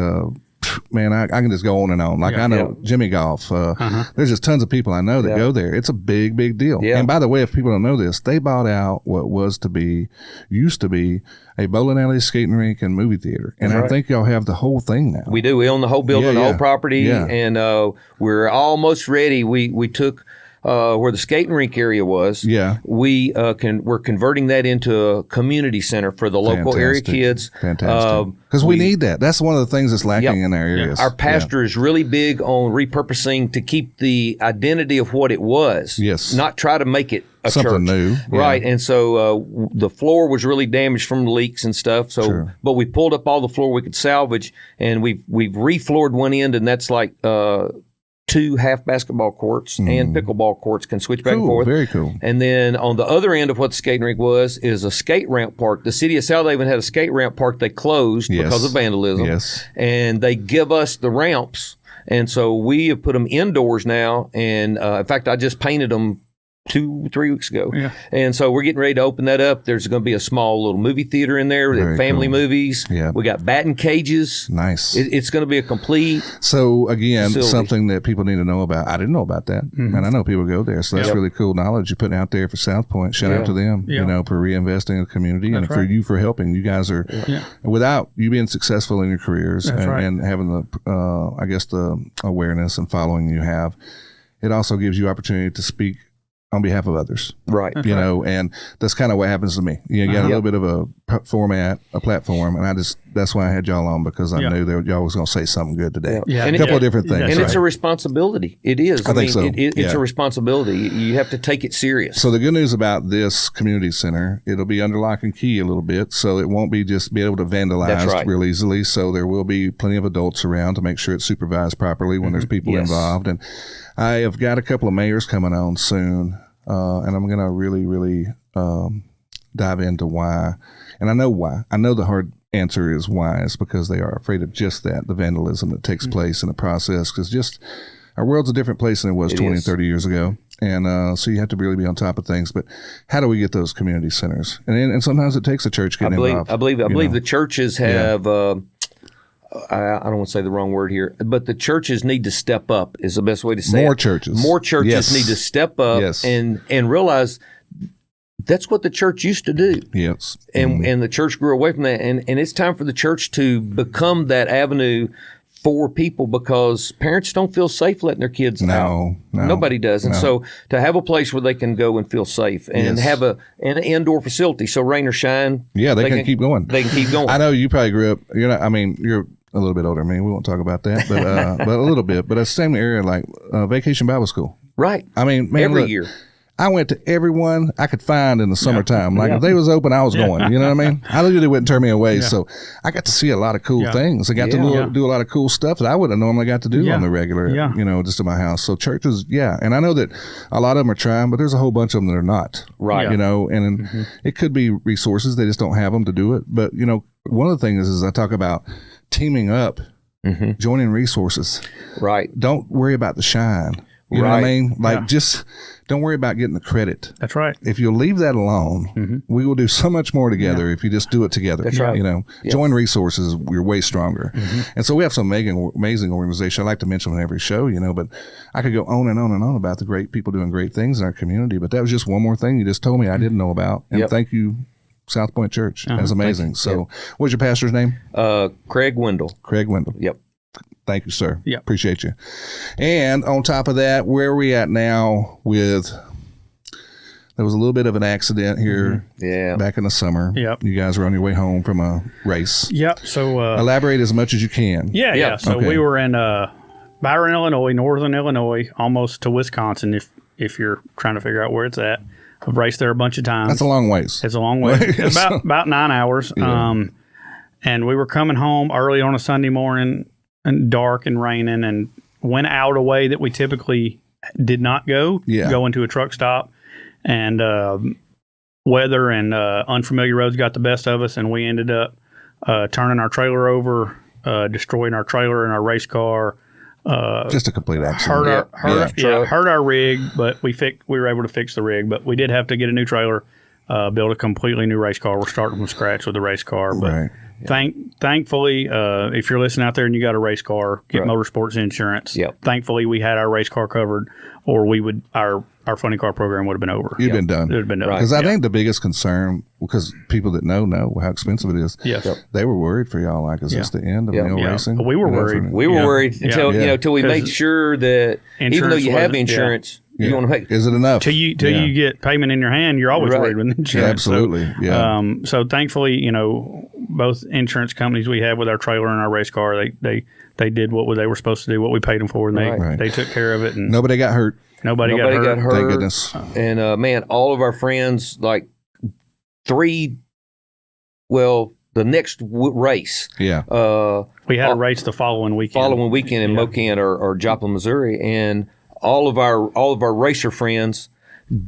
man, I can just go on and on. Like I know Jimmy Golf. There's just tons of people I know that go there. It's a big, big deal. Yeah. And by the way, if people don't know this, they bought out what used to be a bowling alley, skating rink, and movie theater. And I think y'all have the whole thing now. We do. We own the whole building, the whole property, and we're almost ready. We took where the skating rink area was. Yeah. We're converting that into a community center for the local area kids. Fantastic. Because we need that. That's one of the things that's lacking in our areas. Our pastor is really big on repurposing to keep the identity of what it was. Yes. Not try to make it a something church. New. Right. And so the floor was really damaged from the leaks and stuff. So, but we pulled up all the floor we could salvage, and we've refloored one end, and that's like 2 half basketball courts and pickleball courts can switch back and forth. Very cool. And then on the other end of what the skating rink is a skate ramp park. The city of Southaven had a skate ramp park they closed because of vandalism. Yes. And they give us the ramps. And so we have put them indoors now. And in fact, I just painted them 2-3 weeks ago. Yeah. And so we're getting ready to open that up. There's going to be a small little movie theater in there with family movies. Yeah. We got batting cages. Nice. It's going to be a complete facility. Something that people need to know about. I didn't know about that. And I know people go there. So that's really cool knowledge you're putting out there for South Point. Shout out to them, for reinvesting in the community for you for helping. You guys are, without you being successful in your careers and having the awareness and following you have, it also gives you opportunity to speak on behalf of others. Right. And that's kind of what happens to me. You got a little bit of a format, a platform, and that's why I had y'all on, because I knew that y'all was going to say something good today. Yeah. A couple of different things. And it's a responsibility. It is. I think so. It's a responsibility. You have to take it serious. So the good news about this community center, it'll be under lock and key a little bit, so it won't be just be able to vandalize real easily. So there will be plenty of adults around to make sure it's supervised properly when there's people involved. And I have got a couple of mayors coming on soon, and I'm going to really, really dive into why. And I know why. I know the hard answer is why. It's because they are afraid of just that, the vandalism that takes place in the process. Because just our world's a different place than it was 20, 30 years ago. And so you have to really be on top of things. But how do we get those community centers? And sometimes it takes a church getting involved. I believe the churches have... I don't want to say the wrong word here, but the churches need to step up is the best way to say it. More churches need to step up and realize that's what the church used to do. Yes. And the church grew away from that. And it's time for the church to become that avenue for people, because parents don't feel safe letting their kids out. No. Nobody does. And so to have a place where they can go and feel safe and have an indoor facility, so rain or shine. Yeah, they can keep going. They can keep going. I know you probably grew up, you're a little bit older than me. We won't talk about that, but a little bit. But it's the same area, like Vacation Bible School. Right. I mean, man, every year. I went to everyone I could find in the summertime. Like if they was open, I was going. You know what I mean? I knew they wouldn't turn me away. So I got to see a lot of cool things. I got to do a lot of cool stuff that I would have normally got to do on the regular, just in my house. So churches, and I know that a lot of them are trying, but there's a whole bunch of them that are not. Right. And it could be resources. They just don't have them to do it. But, one of the things is I talk about teaming up, joining resources. Right. Don't worry about the shine. You know what I mean? Like just don't worry about getting the credit. That's right. If you'll leave that alone, we will do so much more together if you just do it together. That's right. Join resources, we're way stronger. And so we have some amazing organization. I like to mention on every show, but I could go on and on and on about the great people doing great things in our community. But that was just one more thing you just told me I didn't know about. And thank you, South Point Church. That's amazing. So what's your pastor's name? Craig Wendell. Craig Wendell. Yep. Thank you, sir. Yeah. Appreciate you. And on top of that, where are we at now with, there was a little bit of an accident here back in the summer. Yep. You guys were on your way home from a race. Yep. So elaborate as much as you can. Yeah. So we were in Byron, Illinois, northern Illinois, almost to Wisconsin, if you're trying to figure out where it's at. I've raced there a bunch of times. That's a long ways. It's a long way. about 9 hours. Yeah. And we were coming home early on a Sunday morning, and dark and raining, and went out a way that we typically did not go into a truck stop, and weather and unfamiliar roads got the best of us, and we ended up turning our trailer over, destroying our trailer and our race car. Just a complete accident. Hurt our rig, but we were able to fix the rig, but we did have to get a new trailer, build a completely new race car. We're starting from scratch with the race car, but thankfully, if you're listening out there and you got a race car, get Motorsports Insurance. Thankfully, we had our race car covered, or our funny car program would have been over. You've been done. It would have been done. Because I think the biggest concern, because people that know how expensive it is. They were worried for y'all. Like, is this the end of Neal racing? We were worried. We were worried until we made sure that even though you have insurance, you want to pay. Is it enough? Till you get payment in your hand, you're always worried with insurance. Yeah, absolutely. So thankfully, both insurance companies we had with our trailer and our race car, they did what they were supposed to do, what we paid them for, and they took care of it. And nobody got hurt. Nobody got hurt. Thank goodness. And man, all of our friends, like the next race. We had a race the following weekend. In Mocan or Joplin, Missouri, and all of our racer friends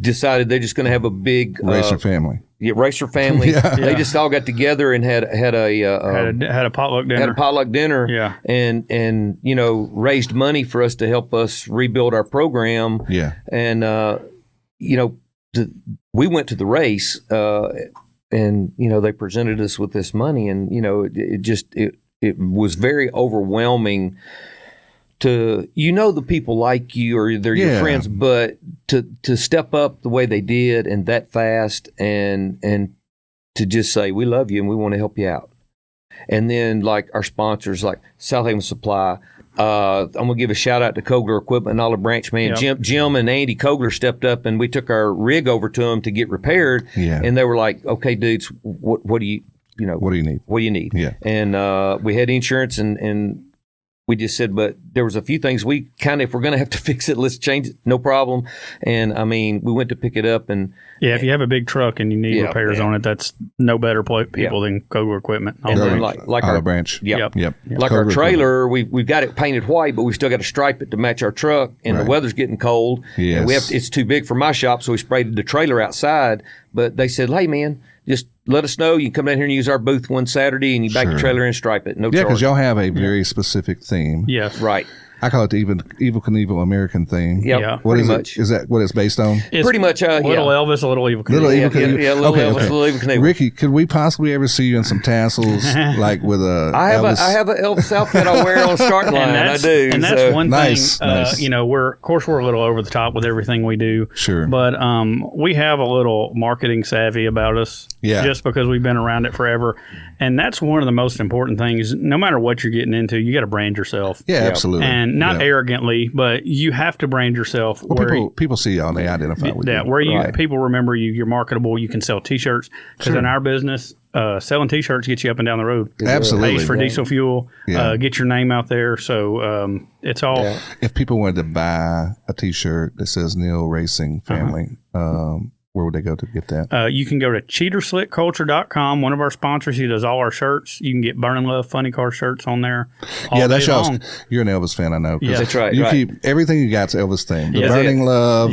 decided they're just going to have a big racer family. Racer family. They just all got together and had a potluck dinner. Had a potluck dinner. And raised money for us to help us rebuild our program. And we went to the race and they presented us with this money, and it was very overwhelming to the people like you or they're your friends, but to step up the way they did and that fast and to just say we love you and we want to help you out. And then like our sponsors like South Haven Supply, I'm gonna give a shout out to Kogler Equipment and Olive Branch, man. Jim and Andy Kogler stepped up and we took our rig over to them to get repaired. And they were like, okay, dudes, what do you what do you need? What do you need? And we had insurance and we just said, but there was a few things we if we're going to have to fix it, let's change it. No problem. And I mean, we went to pick it up and. If you have a big truck and you need repairs on it, that's no better people than Kogler Equipment. And like our branch. Like our trailer, we've got it painted white, but we've still got to stripe it to match our truck. And the weather's getting cold. And it's too big for my shop. So we sprayed the trailer outside, but they said, hey man, just let us know. You can come down here and use our booth one Saturday, and you back your trailer in and stripe it. No charge. Because y'all have a very specific theme. Yes. Right. I call it the Evil Knievel American theme. What is it? Is that what it's based on? It's pretty much. Little Elvis, a little Evil Knievel. Little Evil Knievel. Ricky, could we possibly ever see you in some tassels, like with a? I have an Elvis outfit I wear on start line. I do, and that's one thing. Nice. We're a little over the top with everything we do. Sure. But we have a little marketing savvy about us. Just because we've been around it forever, and that's one of the most important things. No matter what you're getting into, you got to brand yourself. Yeah, absolutely. And not arrogantly, but you have to brand yourself. Well, people see y'all and they identify with you. Where people remember you, you're marketable, you can sell T-shirts. Because in our business, selling T-shirts gets you up and down the road. Absolutely. Pays for diesel fuel, get your name out there. So it's all. If people wanted to buy a T-shirt that says Neal Racing Family, where would they go to get that? You can go to cheaterslickculture.com. One of our sponsors, he does all our shirts. You can get Burning Love Funny Car shirts on there. That's y'all. You're an Elvis fan, I know. That's right. You keep everything you got's Elvis themed. The Burning Love,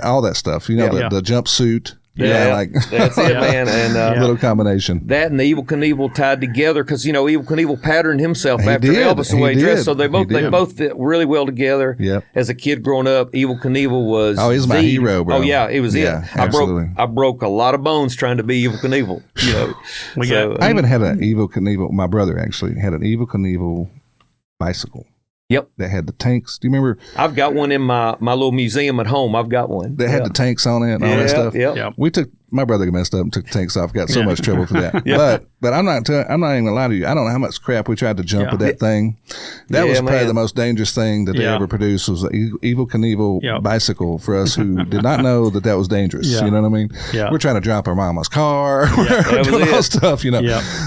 all that stuff. The jumpsuit. That's it, man. And little combination. That and the Evil Knievel tied together because Evil Knievel patterned himself after Elvis the way he dressed. So they both fit really well together. As a kid growing up, Evil Knievel was he's my hero, bro. Oh yeah, it was it. Absolutely. I broke a lot of bones trying to be Evil Knievel. I even had an Evil Knievel. My brother actually had an Evil Knievel bicycle. That had the tanks. Do you remember? I've got one in my little museum at home. I've got one. That had the tanks on it and all that stuff. My brother messed up and took the tanks off. Got so much trouble for that. But I'm not even gonna lie to you. I don't know how much crap we tried to jump with that thing. That was probably the most dangerous thing that they ever produced. Was an Evil Knievel bicycle for us who did not know that was dangerous. You know what I mean? We're trying to drop our mama's car. We're doing all stuff.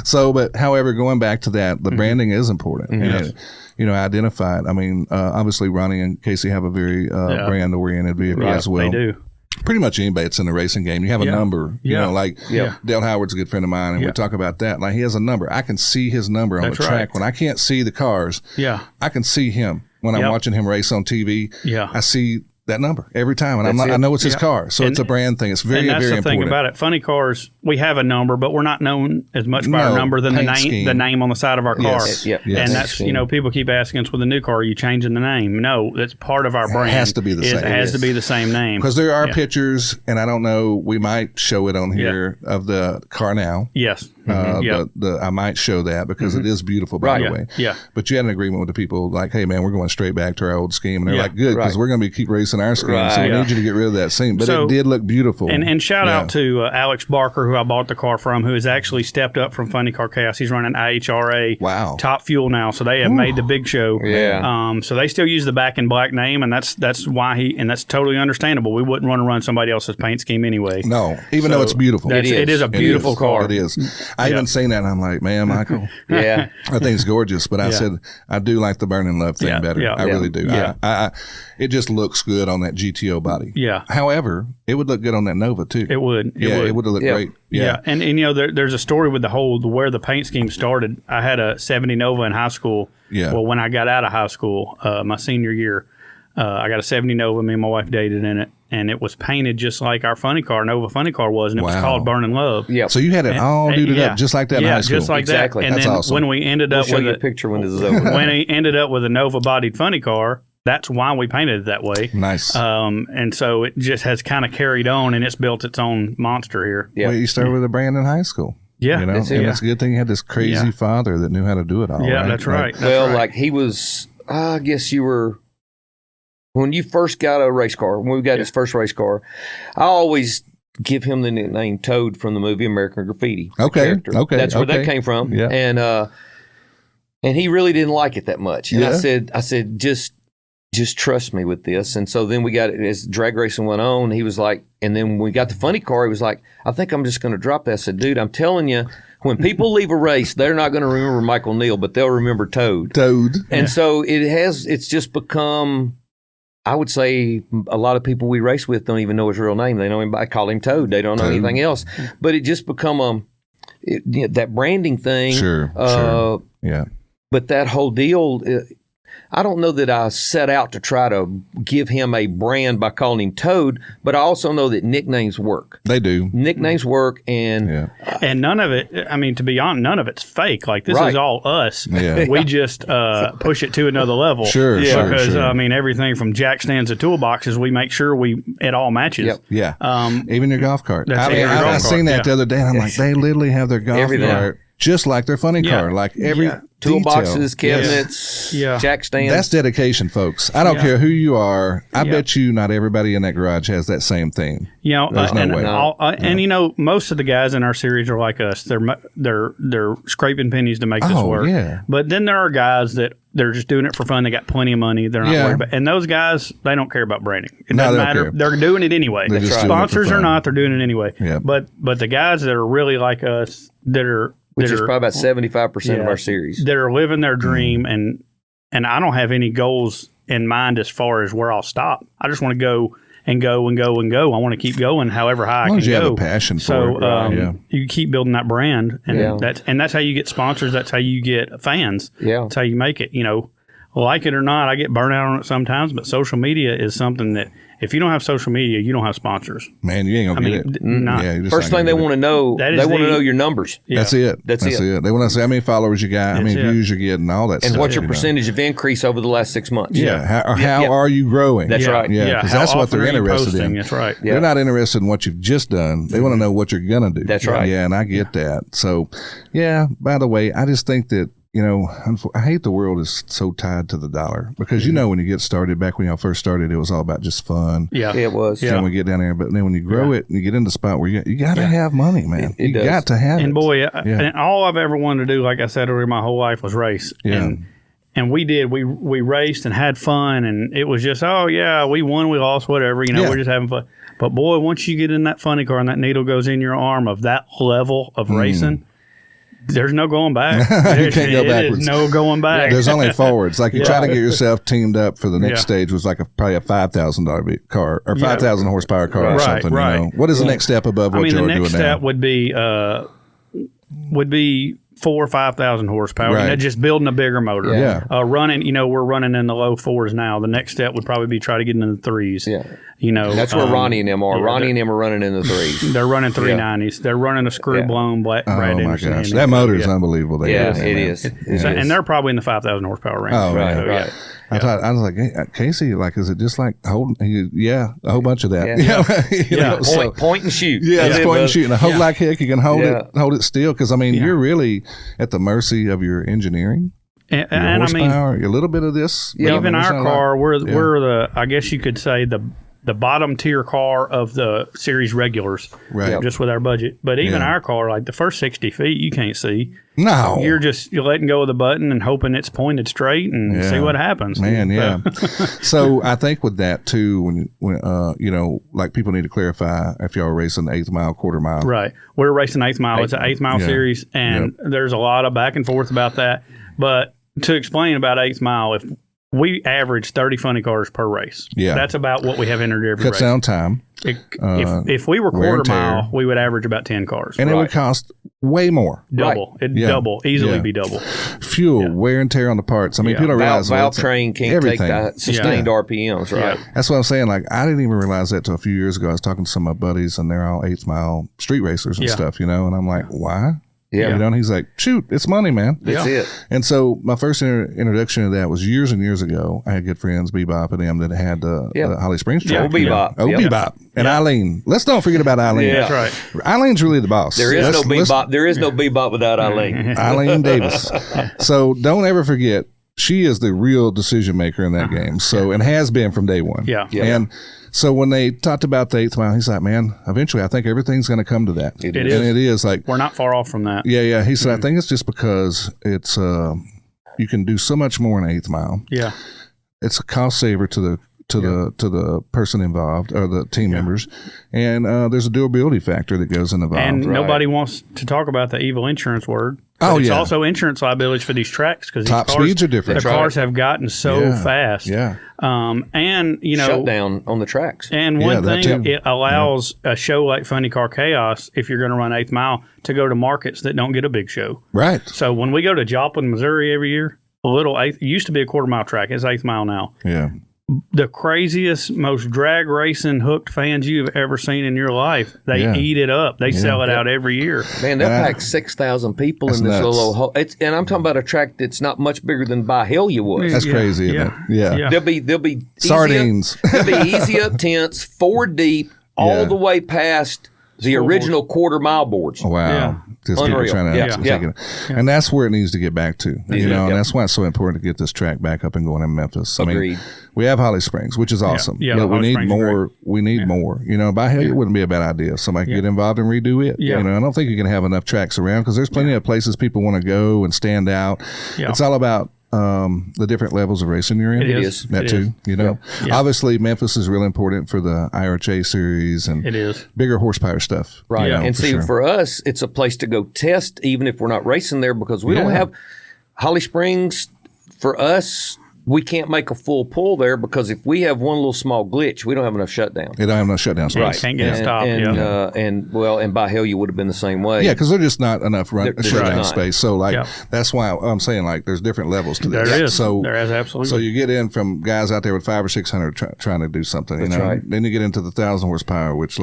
So, but however, going back to that, the branding is important. Identified. I mean, obviously, Ronnie and Casey have a very brand-oriented vehicle as well. They do. Pretty much anybody that's in the racing game, you have a number. Dale Howard's a good friend of mine, and we talk about that. Like, he has a number. I can see his number on the track. When I can't see the cars, I can see him. when I'm watching him race on TV. Yeah. I see that number every time, and I know it's his car, so it's a brand thing. It's very, very important. That's the thing about it. Funny cars, we have a number, but we're not known as much by our number than the name on the side of our car. Yes. And that's people keep asking us with a new car, are you changing the name? No, that's part of our brand. It has to be the same. It has to be the same name because there are pictures, and I don't know. We might show it on here of the car now. Yes. I might show that because it is beautiful, by the way. Yeah. But you had an agreement with the people like, hey, man, we're going straight back to our old scheme. And they're like, good, because we're going to keep racing our scheme. So we need you to get rid of that scheme. But it did look beautiful. And shout out to Alex Barker, who I bought the car from, who has actually stepped up from Funny Car Chaos. He's running IHRA Top Fuel now. So they have made the big show. Yeah. So they still use the Back in Black name, and that's why and that's totally understandable. We wouldn't want to run somebody else's paint scheme anyway. No, even though it's beautiful. It is a beautiful car. It is. I even seen that, and I'm like, man, Michael. I think it's gorgeous, but I said I do like the Burning Love thing better. I really do. Yeah. It just looks good on that GTO body. Yeah. However, it would look good on that Nova too. It would. It would have looked great. Yeah. And there's a story with where the paint scheme started. I had a 70 Nova in high school. Yeah. Well, when I got out of high school, my senior year, I got a 70 Nova. Me and my wife dated in it, and it was painted just like our Nova funny car was, and it was called Burning Love. Yeah. So you had it all duded up just like that in high school. Just like exactly. that. And that's then awesome. when we ended up with a picture when this is over. when he ended up with a Nova bodied funny car, that's why we painted it that way. Nice. And so it just has kind of carried on, and it's built its own monster here. Yeah. Well, you started with a brand in high school. Yeah. You know? It's a good thing you had this crazy father that knew how to do it all. Yeah, that's right. Like he was, I guess you were, when you first got a race car, when we got his first race car, I always give him the nickname Toad from the movie American Graffiti. Okay. That's where that came from. Yeah. And he really didn't like it that much. And I said, just trust me with this. And so then we got it as drag racing went on. He was like, and then when we got the funny car, he was like, I think I'm just going to drop that. I said, dude, I'm telling you, when people leave a race, they're not going to remember Michael Neal, but they'll remember Toad. And so it's just become, I would say a lot of people we race with don't even know his real name. They know him by, call him Toad. They don't know anything else. But it just become that branding thing. Sure. Yeah. But that whole deal, I don't know that I set out to try to give him a brand by calling him Toad, but I also know that nicknames work. They do. Nicknames work, and none of it, I mean, to be honest, none of it's fake. Like, this is all us. Yeah. We just push it to another level. Sure, Because, I mean, everything from jack stands to toolboxes, we make sure it all matches. Yep. Yeah. Even your golf cart. I seen that the other day, and I'm like, they literally have their golf cart just like their funny car. Like every toolboxes, cabinets, jack stands. That's dedication, folks. I don't care who you are. I bet you not everybody in that garage has that same thing. You know, There's no way. And you know, most of the guys in our series are like us. They're scraping pennies to make this work. Yeah. But then there are guys that they're just doing it for fun. They got plenty of money. They're not worried about. And those guys, they don't care about branding. It doesn't matter. They're doing it anyway. Sponsors or not, they're doing it anyway. Yeah. But the guys that are really like us, which is probably about 75% of our series, that are living their dream, and I don't have any goals in mind as far as where I'll stop. I just want to go and go and go and go. I want to keep going however high I can go. As long as you have a passion for it. You keep building that brand, and that's how you get sponsors. That's how you get fans. Yeah, that's how you make it. You know, like it or not, I get burnt out on it sometimes, but social media is something that if you don't have social media, you don't have sponsors. Man, you ain't gonna get it. First thing they want to know, they want to know your numbers. Yeah. That's it. That's it. They want to say how many followers you got, how many views you're getting, all that stuff. And what's your percentage of increase over the last 6 months? How are you growing? That's right. Yeah, because that's what they're interested in. That's right. They're not interested in what you've just done. They want to know what you're gonna do. That's right. Yeah, and I get that. So, by the way, I just think that, you know, I hate the world is so tied to the dollar because, you know, when you get started, back when y'all first started, it was all about just fun. Yeah, it was. Can we get down there? But then when you grow it and you get into the spot where you got to have money, man. You got to have it. And boy, and all I've ever wanted to do, like I said earlier, my whole life was race. Yeah. And we did. We raced and had fun, and it was just, we won, we lost, whatever. You know, we're just having fun. But boy, once you get in that funny car and that needle goes in your arm of that level of racing, there's no going back. You can't go backwards. There's no going back. There's only forwards. Like you try to get yourself teamed up for the next stage was like probably a $5,000 car or 5,000 horsepower car or something. You know? What is the next step above what you're doing now? The next step would be 4,000 or 5,000 horsepower. Right. And just building a bigger motor. Yeah. Running, we're running in the low 4s now. The next step would probably be try to get into the 3s. Yeah. That's where Ronnie and them are. Ronnie and them are running in the 3s. They're running 390s. They're running a screw-blown Brad Anderson. Gosh. That motor is unbelievable. It is. And they're probably in the 5,000 horsepower range. Oh, right. So, right. I was like, hey, Casey, like, is it just like holding? A whole bunch of that. Yeah. Point and shoot. Yeah, it's point and shoot. And I hope like heck you can hold it still. Because, I mean, you're really at the mercy of your engineering. And horsepower, a little bit of this. Even our car, we're the, I guess you could say, the bottom tier car of the series regulars, right? Just with our budget. But even our car, like the first 60 feet, you can't see. No, you're letting go of the button and hoping it's pointed straight and see what happens. Man, yeah. So I think with that too, when like people need to clarify if y'all are racing 8th mile, quarter mile. Right, we're racing 8th mile. It's an 8th mile series, and there's a lot of back and forth about that. But to explain about 8th mile, if we average 30 funny cars per race. Yeah. That's about what we have entered every race. Cuts down time. If we were quarter mile, we would average about 10 cars. And it would cost way more. Double. It'd double. Easily be double. Fuel, wear and tear on the parts. I mean, people don't realize valve train can't everything. Take the sustained RPMs, right? Yeah. That's what I'm saying. Like, I didn't even realize that till a few years ago. I was talking to some of my buddies, and they're all 8th mile street racers and stuff, and I'm like, why? Yeah. And he's like, shoot, it's money, man. That's it. And so my first introduction to that was years and years ago. I had good friends, Bebop and them, that had the Holly Springs track. Bebop. Bebop. And Eileen. Let's don't forget about Eileen. Yeah. That's right. Eileen's really the boss. There is no Bebop. There is no Bebop without Eileen. Eileen Davis. So don't ever forget, she is the real decision maker in that game. So, and has been from day one. Yeah. And so when they talked about the 8th mile, he's like, man, eventually I think everything's going to come to that. It is. And it is like, we're not far off from that. Yeah. He said, I think it's just because it's, you can do so much more in 8th mile. Yeah. It's a cost saver to the person involved or the team members, and there's a durability factor that goes involved. And nobody wants to talk about the evil insurance word. It's also insurance liabilities for these tracks because top speeds are different. The cars have gotten so fast. Yeah. And shut down on the tracks. And one thing, it allows a show like Funny Car Chaos, if you're going to run 8th mile, to go to markets that don't get a big show. Right. So when we go to Joplin, Missouri every year, it used to be a quarter mile track. It's 8th mile now. Yeah. The craziest, most drag racing hooked fans you've ever seen in your life. They eat it up. They sell it out every year. Man, they'll pack 6,000 people in this little hole. And I'm talking about a track that's not much bigger than Byhalia was. That's crazy, isn't it? Yeah. They'll be sardines. They'll be easy up tents, 4 deep, all the way past the original quarter mile boards. Oh, wow. Yeah. Just people trying to take it. And that's where it needs to get back to. And that's why it's so important to get this track back up and going in Memphis. Agreed. I mean, we have Holly Springs, which is awesome. Yeah, but we need Springs more. We need more. Byhalia wouldn't be a bad idea. Somebody could get involved and redo it. Yeah. I don't think you can have enough tracks around because there's plenty of places people want to go and stand out. Yeah. It's all about the different levels of racing you're in. It is. That too. Obviously Memphis is really important for the IRHA series and it is bigger horsepower stuff. Right. And see, for us, it's a place to go test, even if we're not racing there, because we don't have Holly Springs. For us, we can't make a full pull there because if we have one little small glitch, we don't have enough shutdown. They don't have enough shutdowns. Right. Can't get it stopped. And Byhalia would have been the same way. Yeah, because there's just not enough shutdown space. So, that's why I'm saying, there's different levels to this. There is. So, there is absolutely. So you get in from guys out there with 500 or 600 trying to do something. That's right. Then you get into the 1,000 horsepower, which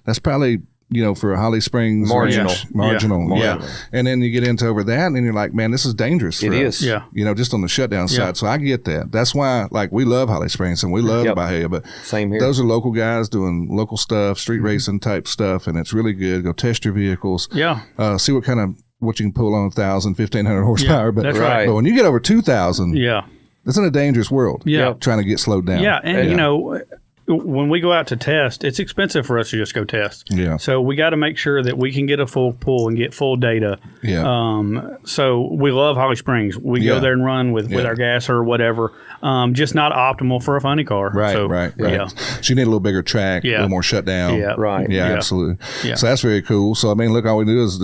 that's probably for Holly Springs, marginal. Yeah. And then you get into over that, and then you're like, man, this is dangerous. It is. Yeah. Just on the shutdown side. So I get that. That's why, we love Holly Springs and we love Byhalia, but same here. Those are local guys doing local stuff, street racing type stuff, and it's really good. Go test your vehicles. Yeah. See what you can pull on 1,000, 1,500 horsepower. Yeah, but that's right. But when you get over 2,000, it's in a dangerous world. Yeah. Trying to get slowed down. Yeah, and when we go out to test, it's expensive for us to just go test. Yeah. So we got to make sure that we can get a full pull and get full data. Yeah. So we love Holly Springs. We go there and run with our gas or whatever. Just not optimal for a funny car. Right. So, Right. Yeah. So you need a little bigger track, a little more shutdown. Yeah. Right. Yeah, absolutely. Yeah. So that's very cool. So I mean, look, all we do is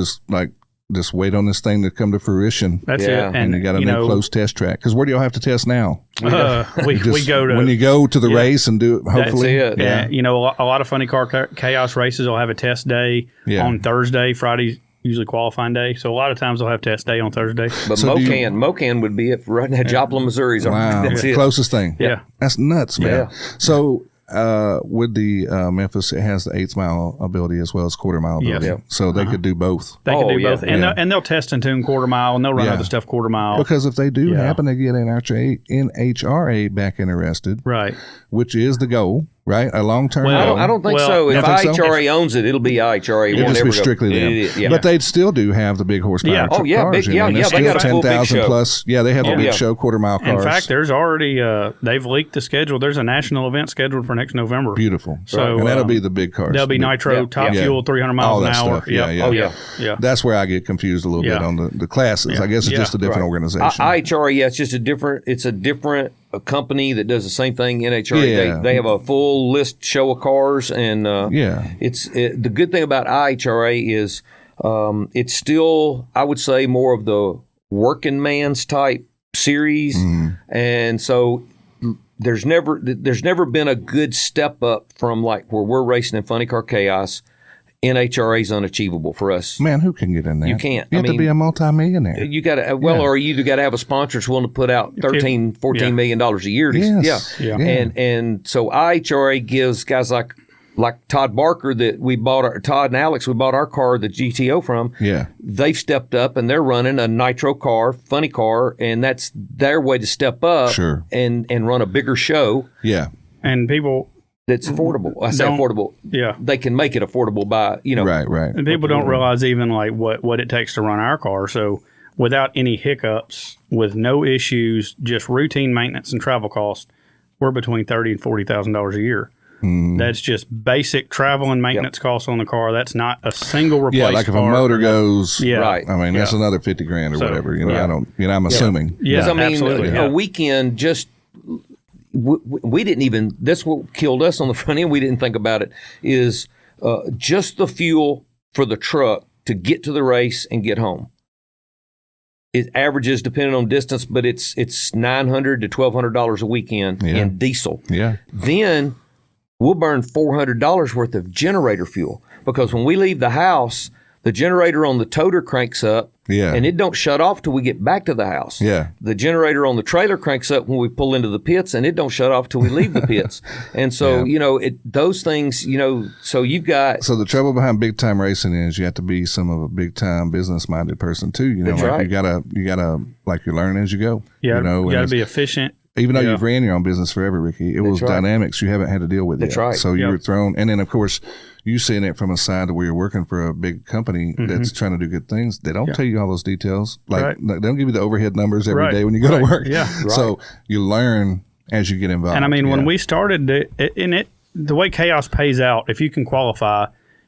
just wait on this thing to come to fruition. That's it. And you got a new close test track. Because where do y'all have to test now? We go to when you go to the race and do it. Hopefully, that's it. Yeah. A lot of Funny Car Chaos races will have a test day on Thursday, Friday. usually qualifying day. So a lot of times they'll have test day on Thursday. But So Mocan would be it right now. Joplin, Missouri's Wow, that's it. closest thing. Yeah. That's nuts, man. Yeah. So with the Memphis, it has the 8th mile ability as well as quarter mile ability. Yes. So they could do both. They can do yeah. both. And, Yeah. they'll test and tune quarter mile, and they'll run Yeah. other stuff quarter mile. Because if they do Yeah. happen to get NHRA back interested, Right. which is the goal, right? A long-term Well, goal. I don't think Well, so. you If don't think so? IHRA owns it, it'll be IHRA. It It'll won't just ever be strictly go. them. Yeah. But they still do have the big horsepower Yeah. Oh, yeah, cars. big- yeah, There's yeah, they got a still full big 10,000 show. plus. Yeah, they have the Oh, big yeah. show quarter mile cars. In fact, there's already they've leaked the schedule. There's a national event scheduled for next November. Beautiful. So, and that'll be the big cars. There'll be The- nitro, Yeah. top Yeah. fuel, 300 All miles an that hour. stuff. Yeah, Yep. yeah. Oh, yeah. Yeah. That's where I get confused a little bit Yeah. on the classes. I guess it's Yeah. just a different organization. IHRA, yeah, it's just a different company that does the same thing. NHRA, Yeah. they have a full list show of cars, and Yeah. the good thing about IHRA is it's still, I would say, more of the working man's type series, and so there's never been a good step up from like where we're racing in Funny Car Chaos. NHRA is unachievable for us. Man, who can get in there? You can't. You have I to mean, be a multimillionaire. You got to or you got to have a sponsor that's willing to put out $14 million a year. Yes. Yeah. Yeah. And so IHRA gives guys like Todd Barker that we bought Todd and Alex we bought our car, the GTO from. Yeah. They've stepped up and they're running a nitro car, funny car, and that's their way to step up Sure. and run a bigger show Yeah. And people, that's affordable. I say Don't- affordable. yeah. They can make it affordable by, Right. And people don't realize even like what it takes to run our car. So without any hiccups, with no issues, just routine maintenance and travel costs, we're between $30,000 and $40,000 a year. That's just basic travel and maintenance costs on the car. That's not a single replaced Yeah, like if a part. motor goes, Yeah. Right. I mean, that's another 50 grand or So, whatever. You know, yeah. I don't, I'm assuming. Yeah, 'Cause, I mean, absolutely. a weekend just we didn't even. That's what killed us on the front end. We didn't think about it. Is just the fuel for the truck to get to the race and get home. It averages, depending on distance, but it's $900 to $1,200 a weekend in diesel. Yeah. Then we'll burn $400 worth of generator fuel because when we leave the house, the generator on the toter cranks up. Yeah. And it don't shut off till we get back to the house. Yeah. The generator on the trailer cranks up when we pull into the pits, and it don't shut off till we leave the pits. And so, those things, so you've got. So the trouble behind big time racing is you have to be some of a big time business minded person too. You know, That's like right. you gotta like you're learning as you go. Yeah, You know, you and got to it's- be efficient. even though you've ran your own business forever, Ricky, it was right. dynamics you haven't had to deal with That's yet. right. So you Yeah. were thrown, and then of course you seeing it from a side where you're working for a big company that's trying to do good things. They don't tell you all those details. Like Right. they don't give you the overhead numbers every day Right. when you go to Right. work. Yeah. So you learn as you get involved. And I mean, when Yeah. we started the way Chaos pays out, if you can qualify,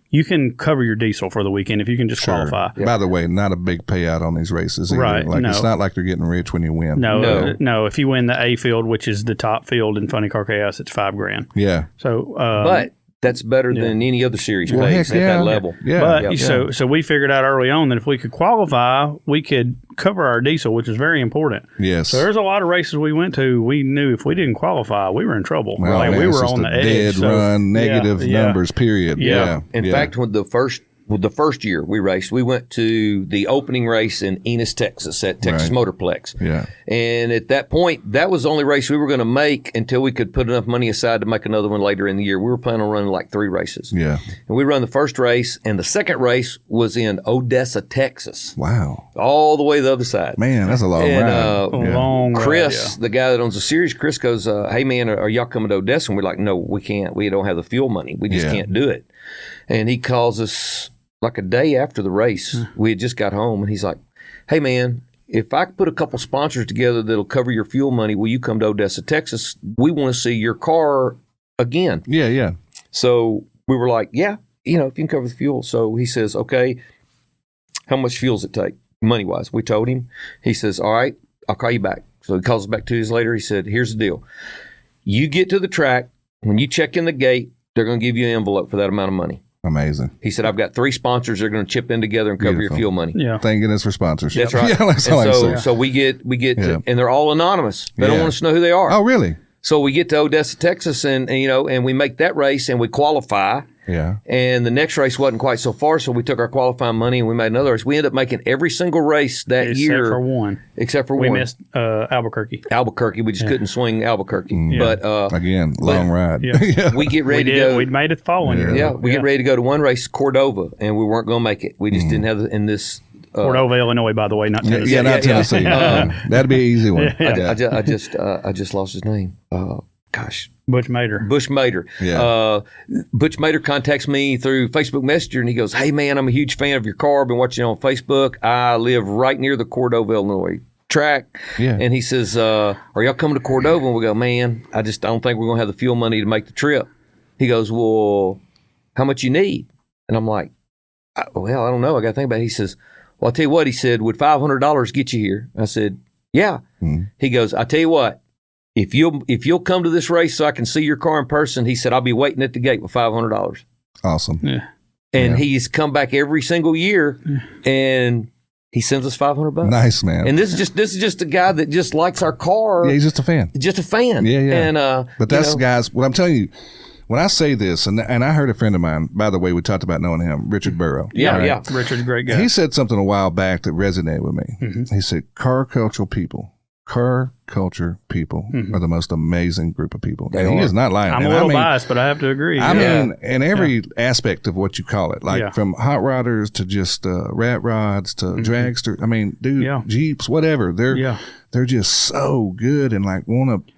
you can cover your diesel for the weekend if you can just qualify. By the way, not a big payout on these races either. Right, Like no. it's not like they're getting rich when you win. No. If you win the A field, which is the top field in Funny Car Chaos, it's $5,000. Yeah. So, But that's better than any other series Well, pays heck at yeah. that level. Yeah. but yeah. so we figured out early on that if we could qualify, we could cover our diesel, which is very important. Yes. So there's a lot of races we went to. We knew if we didn't qualify, we were in trouble. Well, like man, we it's were just on a the edge. dead So, run, negative yeah. numbers, period. Yeah. Yeah. In Yeah. fact, with the first year we raced, we went to the opening race in Enos, Texas at Texas Right. Motorplex. Yeah. And at that point, that was the only race we were going to make until we could put enough money aside to make another one later in the year. We were planning on running like 3 races. Yeah. And we run the first race, and the second race was in Odessa, Texas, Wow. all the way the other side. Man, that's a long And, ride. Yeah. Long ride, Chris, the guy that owns the series, Chris goes, hey, man, are y'all coming to Odessa? And we're like, no, we can't. We don't have the fuel money. We just Yeah. can't do it. And he calls us like a day after the race. We had just got home, and he's like, hey, man, if I could put a couple sponsors together that'll cover your fuel money, will you come to Odessa, Texas? We want to see your car again. Yeah. Yeah. So we were like, yeah, if you can cover the fuel. So he says, okay, how much fuel does it take, money-wise? We told him. He says, all right, I'll call you back. So he calls us back 2 days later. He said, here's the deal. You get to the track. When you check in the gate, they're going to give you an envelope for that amount of money. Amazing. He said, I've got 3 sponsors that are going to chip in together and cover Beautiful. your fuel money. Yeah. Thank goodness for sponsorship. That's right. Yeah, that's all I And say. so we get Yeah. and they're all anonymous. They don't Yeah. want us to know who they are. Oh, really? So we get to Odessa, Texas, and we make that race and we qualify. Yeah. And the next race wasn't quite so far, so we took our qualifying money and we made another race. We ended up making every single race that year. Except for one. We missed Albuquerque. We just couldn't swing Albuquerque. But again, long ride. Yeah. We get ready to go. We made it the following year. Yeah, we get ready to go to one race, Cordova, and we weren't going to make it. We just didn't have in this. Cordova, Illinois, by the way, not Tennessee. Yeah, not Tennessee. That'd be an easy one. I just lost his name. Butch Mader. Yeah. Butch Mader contacts me through Facebook Messenger, and he goes, "Hey, man, I'm a huge fan of your car. I've been watching you on Facebook. I live right near the Cordova, Illinois track." Yeah. And he says, "Are y'all coming to Cordova?" And we go, "Man, I don't think we're going to have the fuel money to make the trip." He goes, "Well, how much you need?" And I'm like, "Well, I don't know. I got to think about it." He says, "Well, I'll tell you what," he said, "would $500 get you here?" I said, "Yeah." He goes, "I'll tell you what, if you'll come to this race so I can see your car in person," he said, "I'll be waiting at the gate with $500. Awesome. Yeah. And he's come back every single year, and he sends us $500. Nice, man. And this is just a guy that just likes our car. Yeah, he's just a fan. Yeah. And but that's guys. What I'm telling you. When I say this, and I heard a friend of mine, by the way, we talked about knowing him, Richard Burrow. Yeah. Richard's a great guy. He said something a while back that resonated with me. He said, car culture people are the most amazing group of people. And he is not lying. I'm a little biased, but I have to agree. I mean, in every aspect of what you call it, like from hot rodders to just rat rods to dragster. I mean, dude, Jeeps, whatever. They're just so good and like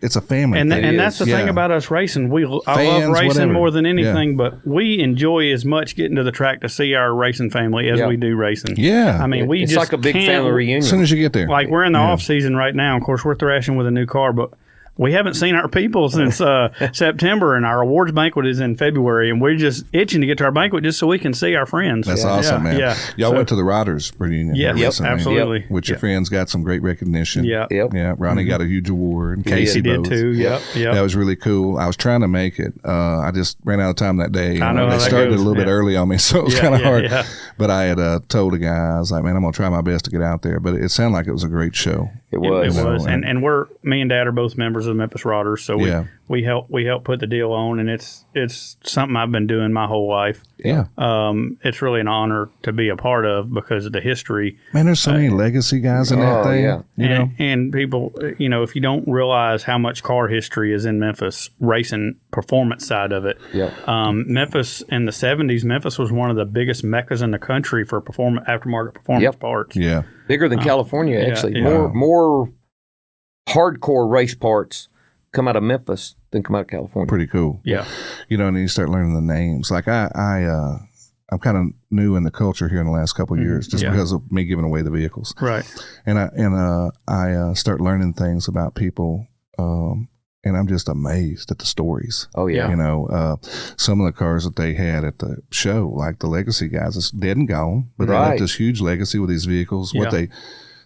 it's a family thing. And that's the thing about us racing. I love racing more than anything, but we enjoy as much getting to the track to see our racing family as we do racing. Yeah. I mean, it's like a big family reunion. As soon as you get there. Like we're in the off season right now. Of course, we're thrashing with a new car, but we haven't seen our people since September, and our awards banquet is in February, and we're just itching to get to our banquet just so we can see our friends. That's awesome, man. Yeah. Y'all went to the Riders reunion. Yes, absolutely. Which your friends got some great recognition. Yeah. Ronnie got a huge award, and Casey did too. Yep. That was really cool. I was trying to make it. I just ran out of time that day. I know they started a little bit early on me, so it was kind of hard. Yeah. But I had told the guy, I was like, man, I'm going to try my best to get out there. But it sounded like it was a great show. It was. It was. And me and Dad are both members of the Memphis Rodders, so we help put the deal on, and it's something I've been doing my whole life. Yeah. It's really an honor to be a part of because of the history. Man, there's so many legacy guys in that thing. Yeah. You know? And people, if you don't realize how much car history is in Memphis, racing performance side of it. Yeah. Memphis in the 70s, Memphis was one of the biggest meccas in the country for aftermarket performance parts. Yeah. Bigger than California, actually. More hardcore race parts come out of Memphis than come out of California. Pretty cool. Yeah. And you start learning the names. Like I'm kind of new in the culture here in the last couple of years just because of me giving away the vehicles. Right. And I start learning things about people and I'm just amazed at the stories. Oh, yeah. Some of the cars that they had at the show, like the legacy guys, it's dead and gone, but they left this huge legacy with these vehicles. What they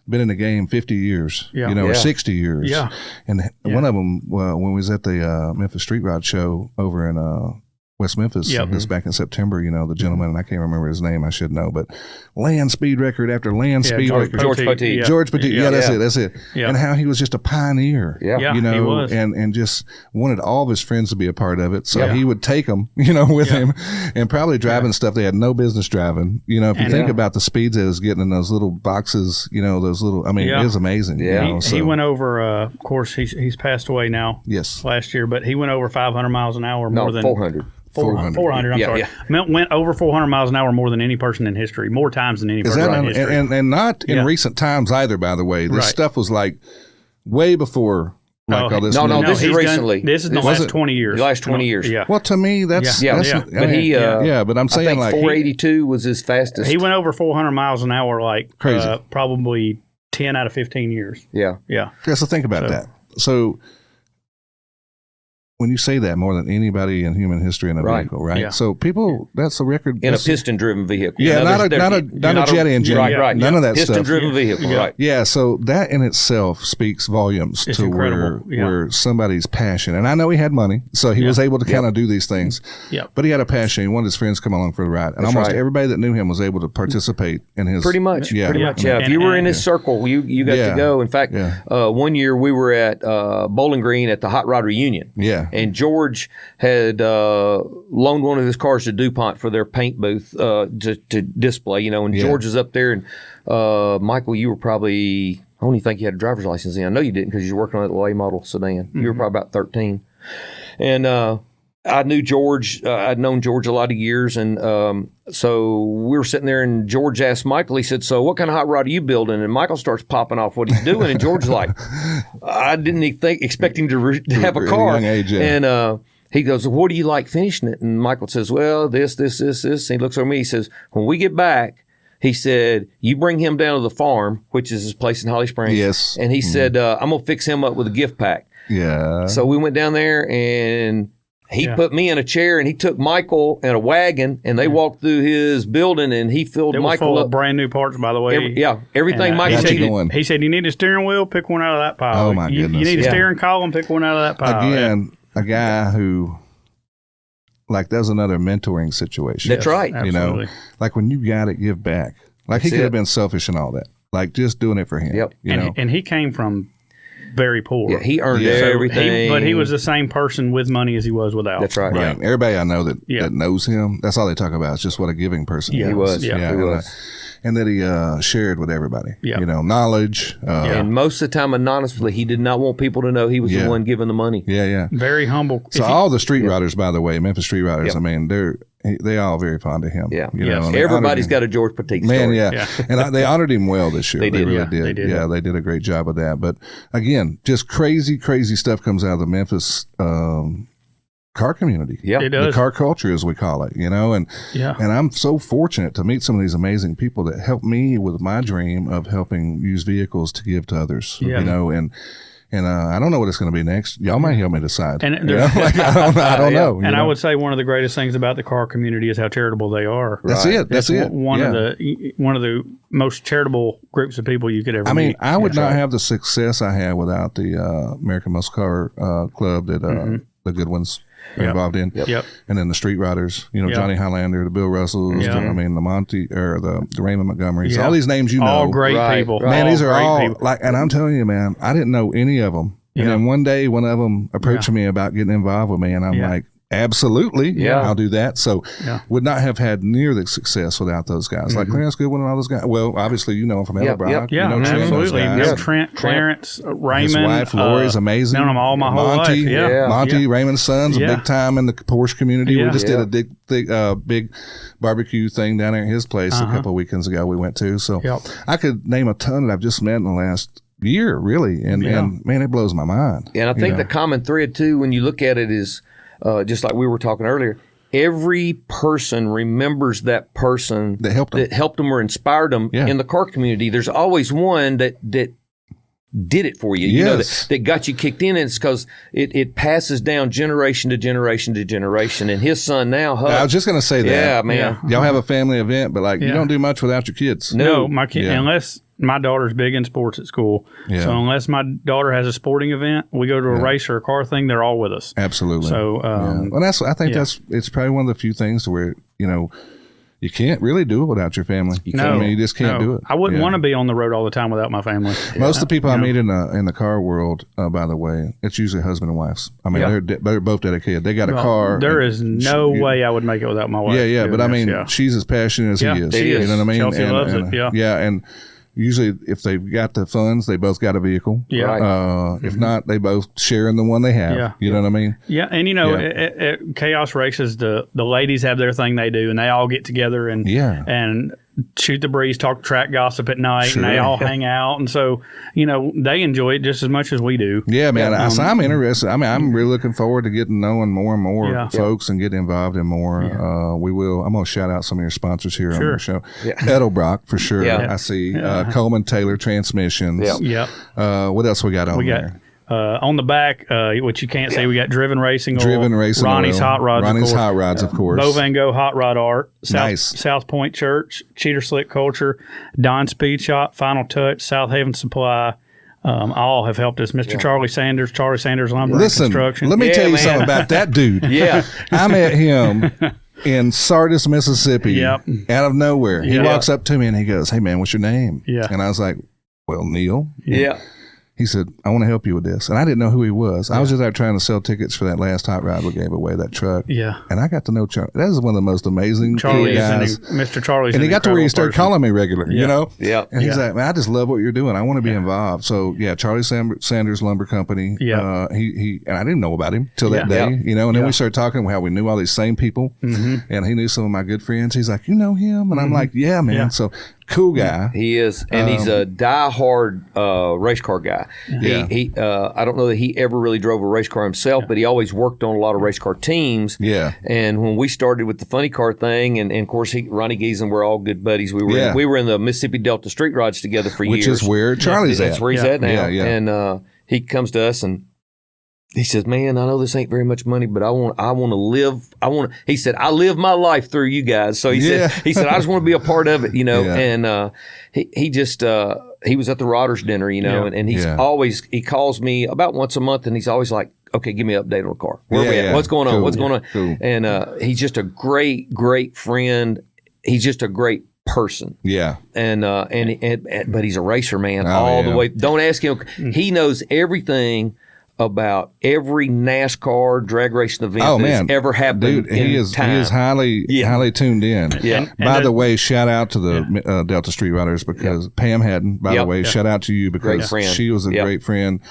been in the game 50 years, or 60 years. Yeah. And one of them, when we was at the Memphis Street Rod Show over in West Memphis, this back in September, the gentleman, and I can't remember his name, I should know, but land speed record after land speed record. George Poteet. George Poteet, that's it. Yeah. And how he was just a pioneer, he was. and just wanted all of his friends to be a part of it. So he would take them, with him and probably driving stuff they had no business driving. If you think about the speeds that he was getting in those little boxes, those little, it was amazing. Yeah. So. He went over, of course, he's passed away now. Yes. Last year, but he went over 500 miles an hour more than 400. 400. I'm sorry. Went over 400 miles an hour more than any person in history, more times than any person in history. And not in recent times either, by the way. This stuff was like way before all this. No, this is recently. This is the last 20 years. The last 20 years. Yeah. Well, to me, that's But but I'm saying I think 482 was his fastest. He went over 400 miles an hour like crazy. Probably 10 out of 15 years. Yeah. Yeah. So think about that. So when you say that, more than anybody in human history in a vehicle, right? Yeah. So people, that's a record. In a piston-driven vehicle. Yeah, not a jet engine. Right. None of that stuff. Piston-driven vehicle, right. Yeah, so that in itself speaks volumes it's to where somebody's passion. And I know he had money, so he was able to kind of do these things. Yeah. But he had a passion. He wanted his friends to come along for the ride. And almost everybody that knew him was able to participate in his... Pretty much. Yeah. If you were in his circle, you got to go. In fact, one year we were at Bowling Green at the Hot Rod Reunion. Yeah. And George had loaned one of his cars to DuPont for their paint booth to display, and George was up there. And Michael, you were probably, I don't even think you had a driver's license then. I know you didn't because you were working on that A model sedan. You were probably about 13. And I knew George. I'd known George a lot of years, and so we were sitting there, and George asked Michael. He said, "So, what kind of hot rod are you building?" And Michael starts popping off what he's doing, and George's like, "I didn't even expect him to have a car." And he goes, "What do you like finishing it?" And Michael says, "Well, this." And he looks over me. He says, "When we get back," he said, "you bring him down to the farm, which is his place in Holly Springs." Yes. And he said, "I'm gonna fix him up with a gift pack." Yeah. So we went down there, and he put me in a chair, and he took Michael in a wagon, and they walked through his building, and he filled Michael full up. of brand new parts, by the way. Everything and, Michael needed. He said, "You need a steering wheel, pick one out of that pile. Oh, my goodness. You need a steering column, pick one out of that pile." Again, a guy who, like, that was another mentoring situation. That's right. Absolutely. Like when you got it, give back. Like he could have been selfish and all that. Like just doing it for him. Yep. And he came from very poor. Yeah, he earned everything. But he was the same person with money as he was without. That's right. Right. Everybody I know that knows him, that's all they talk about. It's just what a giving person he was. Yeah, he was. And that he shared with everybody. Yeah. Knowledge. And most of the time, anonymously, he did not want people to know he was the one giving the money. Yeah. Very humble. So all the street riders, by the way, Memphis street riders, I mean, they all very fond of him. Yeah. Everybody's got a George Petit story. Man, yeah. And they honored him well this year. They really did. They did. Yeah, they did a great job of that. But again, just crazy stuff comes out of the Memphis car community. Yeah, it does. The car culture, as we call it, and I'm so fortunate to meet some of these amazing people that help me with my dream of helping use vehicles to give to others. And I don't know what it's going to be next. Y'all might help me decide. And I don't know. And I would say one of the greatest things about the car community is how charitable they are. That's it. That's it. One of the most charitable groups of people you could ever meet. I mean, I would not have the success I had without the American Muscle Car Club that the good ones are involved in. And then the street riders, Johnny Highlander, the Bill Russells, the Monty, or the Raymond Montgomerys, all these names all great people. Man, these are all people. like, and I'm telling you, man, I didn't know any of them. And then one day, one of them approached me about getting involved with me, and I'm like, absolutely, I'll do that. So would not have had near the success without those guys. Like Clarence Goodwin and all those guys. Well, obviously, you know them from Elbrock. Absolutely. Trent, Clarence, Raymond. His wife, Lori's amazing. Known them all my whole life. Monty, Raymond's sons, a big time in the Porsche community. We just did a big barbecue thing down there at his place a couple of weekends ago we went to. So I could name a ton that I've just met in the last year, really. And man, it blows my mind. And I think the common thread, too, when you look at it is, just like we were talking earlier, every person remembers that person that helped them or inspired them in the car community. There's always one that did it for you, that got you kicked in. And it's because it passes down generation to generation to generation. And his son now, Huck. I was just going to say that. Yeah, man. Y'all have a family event, but you don't do much without your kids. No, my kid, unless my daughter's big in sports at school. Yeah. So unless my daughter has a sporting event, we go to a race or a car thing, they're all with us. Absolutely. So, well, I think it's probably one of the few things to where, you can't really do it without your family. You just can't do it. I wouldn't want to be on the road all the time without my family. Most of the people I meet in the car world, by the way, it's usually husband and wives. I mean, they're both dedicated. They got a car. There is no way I would make it without my wife. Yeah, but I mean, she's as passionate as he is. She is. You know what I mean? Chelsea loves it. Yeah, and usually, if they've got the funds, they both got a vehicle. Yeah. If not, they both share in the one they have. Yeah. You know what I mean? Yeah. And, at chaos races, the ladies have their thing they do, and they all get together and shoot the breeze, talk track gossip at night, and they all hang out. And so, they enjoy it just as much as we do. Yeah, man. So I'm interested. I mean, I'm really looking forward to getting knowing more and more folks and getting involved in more. I'm going to shout out some of your sponsors here on the show. Yeah. Edelbrock, for sure. Yeah. I see. Coleman Taylor Transmissions. Yeah. What else we got on there? On the back, which you can't see, we got Driven Racing Oil, Racing Ronnie's Oil, Hot Rods, Hot Rods, of course. Bo Van Gogh Hot Rod Art, nice. South Point Church, Cheater Slick Culture, Don Speed Shop, Final Touch, South Haven Supply. All have helped us. Mr. Charlie Sanders Lumber Construction. Let me tell you something about that dude. I met him in Sardis, Mississippi, out of nowhere. He walks up to me and he goes, "Hey, man, what's your name?" And I was like, "Well, Neal." He said, I want to help you with this. And I didn't know who he was. I was just out trying to sell tickets for that last hot rod we gave away, that truck. Yeah. And I got to know Charlie. That is one of the most amazing guys. Mr. Charlie's and he got to where he started calling me regular, Yeah. you know? Yeah. And he's like, man, I just love what you're doing. I want to be involved. So, Charlie Sanders Lumber Company. Yeah. He and I didn't know about him till that day, you know? And then we started talking how we knew all these same people. And he knew some of my good friends. He's like, you know him? And I'm like, yeah, man. Yeah. So, cool guy. He is, and he's a diehard race car guy. Yeah. He I don't know that he ever really drove a race car himself, but he always worked on a lot of race car teams. Yeah. And when we started with the funny car thing, and of course Ronnie Gies and we're all good buddies. We were in the Mississippi Delta Street Rods together for years. Which is where Charlie's at. That's where he's at now. Yeah. And he comes to us and he says, man, I know this ain't very much money, but I want to live. He said, I live my life through you guys. So he said, I just want to be a part of it, you know. Yeah. And he just he was at the Rodders dinner, you know, and he's always, he calls me about once a month, and he's always like, okay, give me an update on the car. Where we at? What's going on? Cool. What's going on? Cool. And he's just a great, great friend. He's just a great person. Yeah. And but he's a racer, man, all the way. Don't ask him. He knows everything about every NASCAR drag racing event that's ever happened. Dude, he is highly tuned in. Yeah. By the way, shout out to the Delta Street Riders because Pam Haddon, by the way, shout out to you because she was a great friend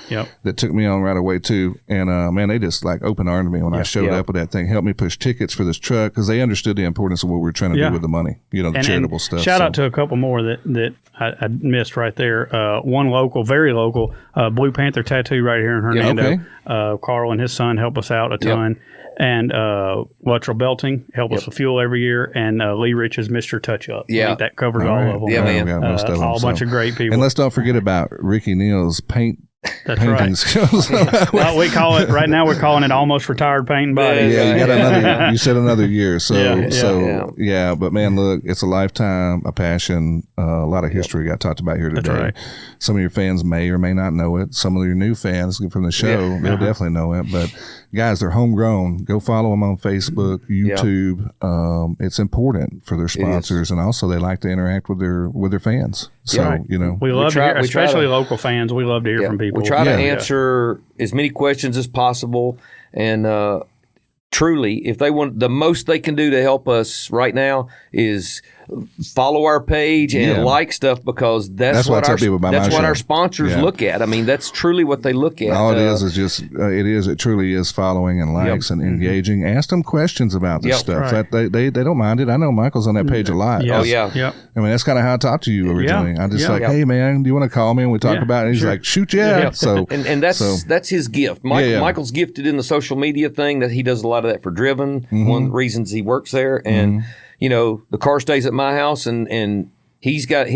that took me on right away too. And man, they just like open armed me when I showed up with that thing, helped me push tickets for this truck because they understood the importance of what we were trying to do with the money, you know, the charitable stuff. Shout out to a couple more that I missed right there. One local, very local, Blue Panther Tattoo right here in Hernando. Okay. Carl and his son help us out a ton. And Luttrell Belting help us with fuel every year. And Lee Rich's Mr. Touch Up. I think that covers all of them. Yeah, man. All a bunch of great people. And let's don't forget about Ricky Neal's painting skills. Well, we call it right now. We're calling it almost retired paint and body. Yeah, you got another. You said another year. But man, look, it's a lifetime, a passion, a lot of history got talked about here today. That's right. Some of your fans may or may not know it. Some of your new fans from the show, they'll definitely know it. But guys, they're homegrown. Go follow them on Facebook, YouTube. It's important for their sponsors, and also they like to interact with their fans. So you know, we love to hear, especially local fans. We love to hear from people. We try to answer as many questions as possible, and truly, if they want, the most they can do to help us right now is follow our page and like stuff because that's what our sponsors look at. I mean, that's truly what they look at. All it is just it truly is following and likes and engaging. Ask them questions about this stuff. Right. They don't mind it. I know Michael's on that page a lot. Oh yeah. I mean, that's kind of how I talked to you originally. I just hey man, do you want to call me and we talk about it? And he's like, shoot, So and that's his gift. Michael's gifted in the social media thing. That he does a lot of that for Driven. One of the reasons he works there and. You know, the car stays at my house and he's got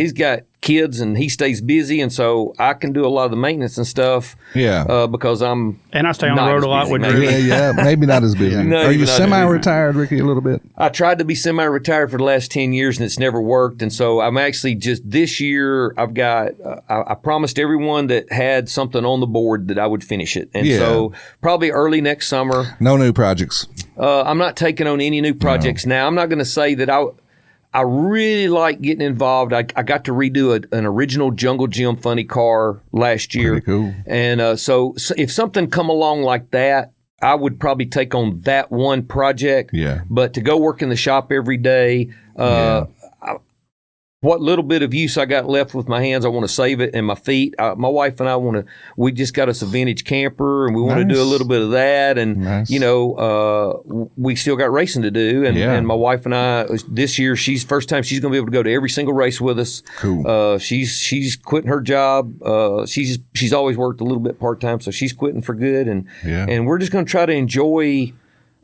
kids and he stays busy, and so I can do a lot of the maintenance and stuff. Because I'm I stay on the road a lot with Drew. Maybe not as busy. Are you semi-retired, Ricky? A little bit. I tried to be semi-retired for the last 10 years and it's never worked, and so I'm actually just this year I've got. I promised everyone that had something on the board that I would finish it, and so probably early next summer. No new projects. I'm not taking on any new projects now. I'm not going to say that I really like getting involved. I got to redo an original Jungle Gym funny car last year. Pretty cool. And so if something come along like that, I would probably take on that one project. Yeah. But to go work in the shop every day, what little bit of use I got left with my hands, I want to save it, and my feet. My wife and I we just got us a vintage camper, and we want to do a little bit of that. And, you know, we still got racing to do. And my wife and I, this year, first time she's going to be able to go to every single race with us. Cool. She's quitting her job. She's always worked a little bit part-time, so she's quitting for good. And we're just going to try to enjoy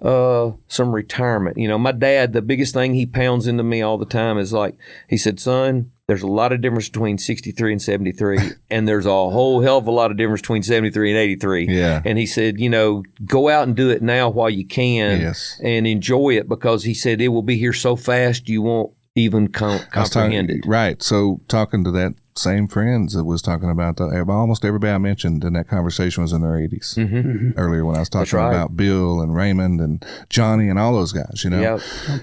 some retirement. You know, my dad, the biggest thing he pounds into me all the time is like, he said, son, there's a lot of difference between 63 and 73, and there's a whole hell of a lot of difference between 73 and 83. Yeah. And he said, you know, go out and do it now while you can and enjoy it, because he said it will be here so fast you won't even comprehend it. Right. So talking to that same friends that was talking about almost everybody I mentioned in that conversation was in their 80s earlier when I was talking about Bill and Raymond and Johnny and all those guys, you know.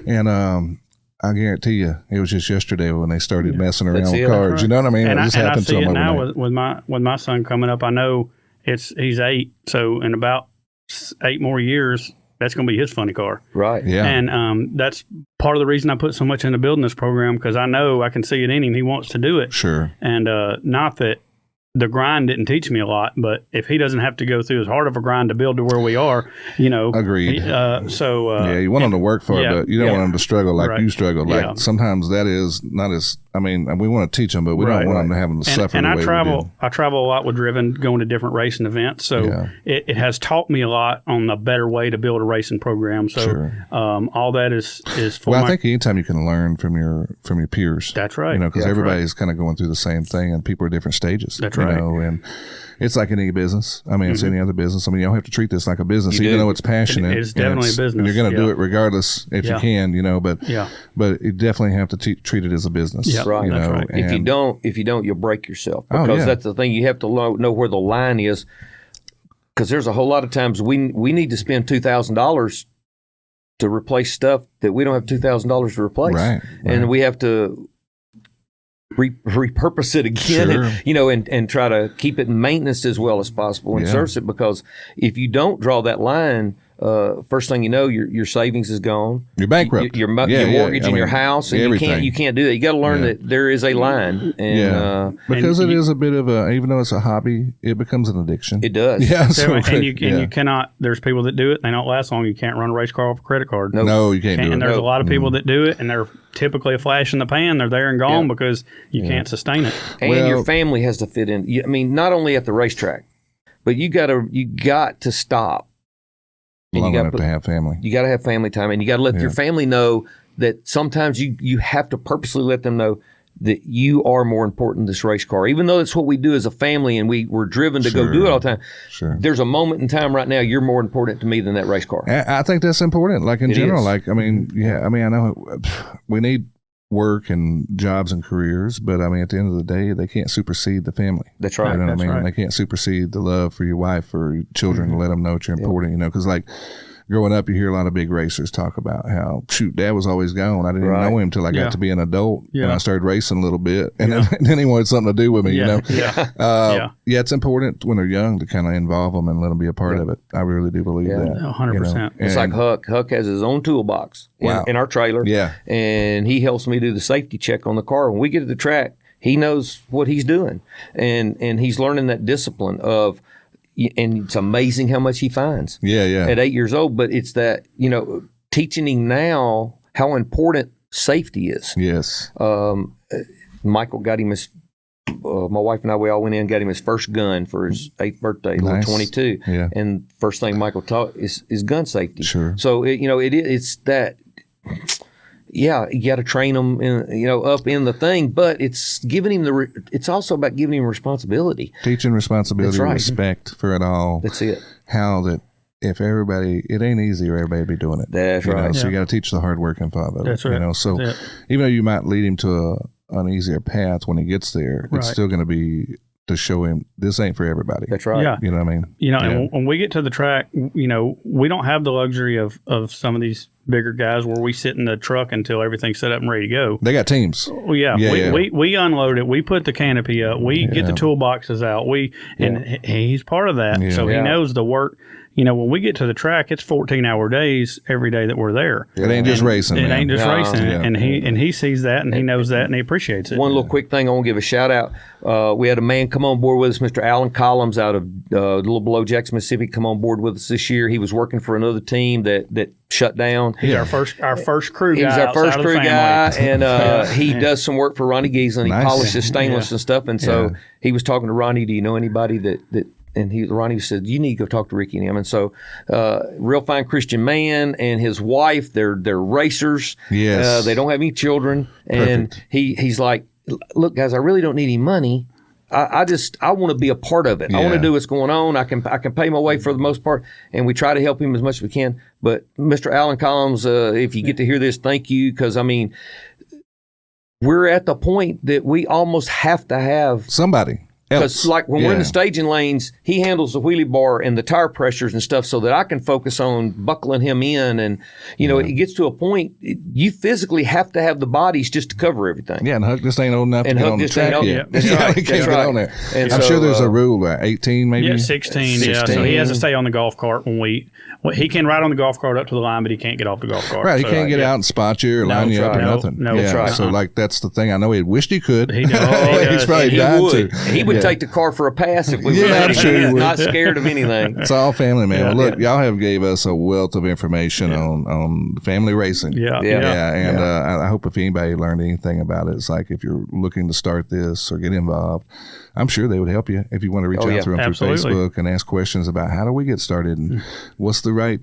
And I guarantee you, it was just yesterday when they started messing around with cars. Right. You know what I mean? And it just happened to them now with my son coming up. I know he's 8, so in about 8 more years, that's going to be his funny car. Right. Yeah. And that's part of the reason I put so much into building this program, because I know I can see it in him. He wants to do it. Sure. And not that the grind didn't teach me a lot, but if he doesn't have to go through as hard of a grind to build to where we are, Agreed. You want him to work for it, but you don't want him to struggle like you struggled. Like sometimes that is not as. I mean, we want to teach them, but we don't want them to have them to suffer. And the way I travel a lot with Driven, going to different racing events. So it has taught me a lot on a better way to build a racing program. So all that is for. Well, I think anytime you can learn from your peers. That's right. Because everybody's kind of going through the same thing, and people are at different stages. That's right. And it's like any business. I mean, it's any other business. I mean, you don't have to treat this like a business, even though it's passionate. It's definitely a business. And you're going to do it regardless if you can, but you definitely have to treat it as a business. Yeah, right. That's right. If you don't, you'll break yourself, because that's the thing. You have to know where the line is, because there's a whole lot of times we need to spend $2,000 to replace stuff that we don't have $2,000 to replace, right. And we have to repurpose it again, and try to keep it maintenance as well as possible and service it, because if you don't draw that line, first thing you know, your savings is gone. You're bankrupt. Your mortgage and your house, and you can't do that. You got to learn that there is a line. And, because it is a bit of even though it's a hobby, it becomes an addiction. It does. Yeah. You cannot. There's people that do it. They don't last long. You can't run a race car off a credit card. No, you can't do it. And there's a lot of people that do it, and they're typically a flash in the pan. They're there and gone because you can't sustain it. And your family has to fit in. I mean, not only at the racetrack, but you got to stop. And you got to have family. You got to have family time, and you got to let your family know that sometimes you have to purposely let them know that you are more important than this race car. Even though that's what we do as a family, and we're driven to go do it all the time. Sure. There's a moment in time right now you're more important to me than that race car. I think that's important. Like in general, I know we need work and jobs and careers, but I mean, at the end of the day, they can't supersede the family. That's right. You know what I mean? Right. They can't supersede the love for your wife or your children to let them know that you're important, because like growing up, you hear a lot of big racers talk about how, Dad was always gone. I didn't even know him till I got to be an adult, and I started racing a little bit, and then he wanted something to do with me, it's important when they're young to kind of involve them and let them be a part of it. I really do believe that. 100%. It's like Huck. Huck has his own toolbox in our trailer, and he helps me do the safety check on the car. When we get to the track, he knows what he's doing, and he's learning that discipline of. And it's amazing how much he finds. At 8 years old, but it's that teaching him now how important safety is. Yes. Michael got him his. My wife and I, we all went in and got him his first gun for his 8th birthday, little 22. Yeah. And first thing Michael taught is gun safety. Sure. So it's that. Yeah, you got to train them, up in the thing, but it's giving him it's also about giving him responsibility. Teaching responsibility, respect for it all. That's it. How that if everybody, it ain't easy for everybody to be doing it. That's right. So you got to teach the hardworking father. That's right. So even though you might lead him to an easier path when he gets there, it's still going to be to show him this ain't for everybody. That's right. Yeah. You know what I mean? And when we get to the track, we don't have the luxury of some of these bigger guys where we sit in the truck until everything's set up and ready to go. They got teams. Well, we unload it. We put the canopy up. We get the toolboxes out. And he's part of that. So he knows the work. When we get to the track, it's 14-hour days every day that we're there. It ain't just racing. It ain't just racing. And he sees that, and he knows that, and he appreciates it. One little quick thing I want to give a shout out. We had a man come on board with us, Mr. Alan Collins out of a little below Jackson, Mississippi, come on board with us this year. He was working for another team that shut down. He's our first crew guy. He was our first crew guy, and he does some work for Ronnie Giesland. He polishes stainless and stuff. And so he was talking to Ronnie, do you know anybody that and Ronnie said, you need to go talk to Ricky and him. And so real fine Christian man and his wife, they're racers. Yes. They don't have any children. And he's like, look, guys, I really don't need any money. I want to be a part of it. I want to do what's going on. I can pay my way for the most part, and we try to help him as much as we can. But Mr. Alan Collins, if you get to hear this, thank you, because I mean, we're at the point that we almost have to have somebody. Because like when we're in the staging lanes, he handles the wheelie bar and the tire pressures and stuff so that I can focus on buckling him in. And, it gets to a point, you physically have to have the bodies just to cover everything. Yeah, and Huck just ain't old enough to get on the track yet. That's right. He can't get on there. And I'm sure there's a rule, 18 maybe? Yeah, 16. Yeah, so he has to stay on the golf cart he can ride on the golf cart up to the line, but he can't get off the golf cart. Right, he can't get out and spot you or line you up or nothing. No, that's right. So, that's the thing. I know he wished he could. He does. He's probably dying to. He would take the car for a pass if we were I'm sure he would. Not scared of anything. It's all family, man. Well, look, y'all have gave us a wealth of information on family racing. And I hope if anybody learned anything about it, it's like if you're looking to start this or get involved, I'm sure they would help you if you want to reach out to them through Facebook and ask questions about how do we get started and what's the right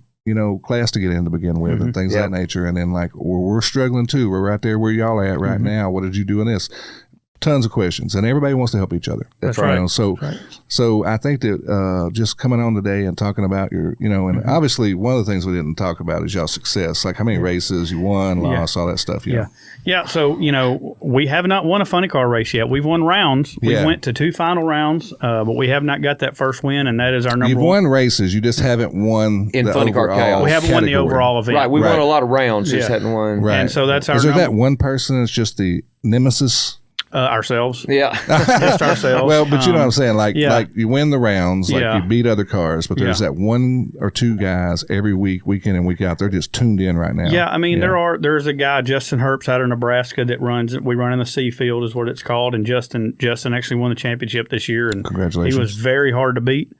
class to get in to begin with and things of that nature. And then we're struggling too. We're right there where y'all are at right now. What did you do in this? Tons of questions, and everybody wants to help each other. That's right. So I think that just coming on today and talking about your, and obviously one of the things we didn't talk about is y'all's success, like how many races you won, lost, all that stuff. Yeah. So we have not won a funny car race yet. We've won rounds. We went to 2 final rounds, but we have not got that first win, and that is our number one. You've won races, you just haven't won in the funny car chaos. We haven't won the overall event. Right. We won a lot of rounds, just hadn't won. Right. And so that's our. Is there that one person that's just the nemesis? Ourselves. Yeah. Just ourselves. Well, but you know what I'm saying? Like you win the rounds, you beat other cars, but there's that one or two guys every week in and week out. They're just tuned in right now. Yeah, I mean, there's a guy, Justin Herbst, out of Nebraska that we run in the C field is what it's called. And Justin actually won the championship this year. And congratulations. He was very hard to beat.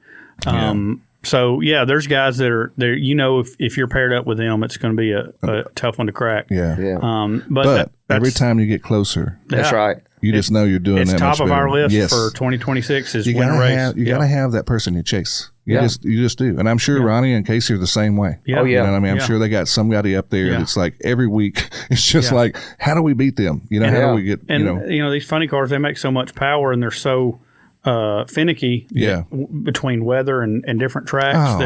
So, there's guys that are there. If you're paired up with them, it's going to be a tough one to crack. Yeah. But every time you get closer. That's right. You just know you're doing that much better. It's top of our list for 2026 is win a race. You got to have that person you chase. You just do. And I'm sure Ronnie and Casey are the same way. Yeah. You know what I mean? I'm sure they got somebody up there that's like every week. It's just like, how do we beat them? How do we get, these funny cars, they make so much power and they're so finicky between weather and different tracks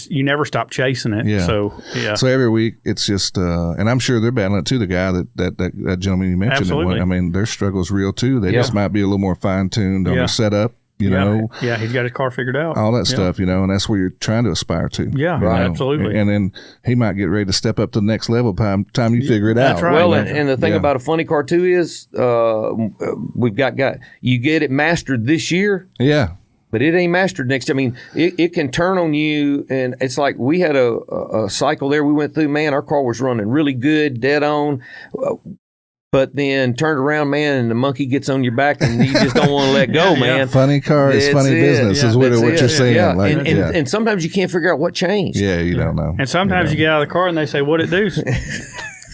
you never stop chasing it. So every week it's just and I'm sure they're battling it too, the guy that gentleman you mentioned. Absolutely. I mean, their struggle's real too. They just might be a little more fine-tuned on their setup. Yeah, he's got his car figured out. All that stuff, and that's where you're trying to aspire to. Yeah, right. Absolutely. And then he might get ready to step up to the next level by the time you figure it out. That's right. Well, and the thing about a funny car too is we've got you get it mastered this year. Yeah. But it ain't mastered next. I mean, it can turn on you, and it's like we had a cycle there we went through. Man, our car was running really good, dead on. But then turned around, man, and the monkey gets on your back, and you just don't want to let go, man. Funny car is funny business, is what you're saying. Yeah. And sometimes you can't figure out what changed. Yeah, you don't know. And sometimes you get out of the car and they say, "What'd it do?"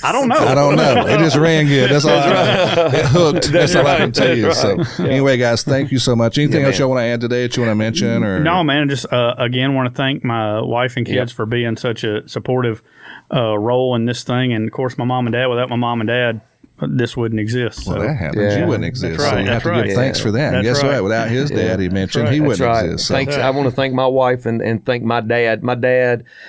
I don't know. It just ran good. That's all. It hooked. That's all I can tell you. So anyway, guys, thank you so much. Anything else you want to add today that you want to mention? Or no, man. Just again, want to thank my wife and kids for being such a supportive role in this thing, and of course, my mom and dad. Without my mom and dad, this wouldn't exist. Well, that happens. You wouldn't exist. That's right. So you have to give thanks for that. And guess what? Without his dad, he mentioned, he wouldn't exist. So. I want to thank my wife and thank my dad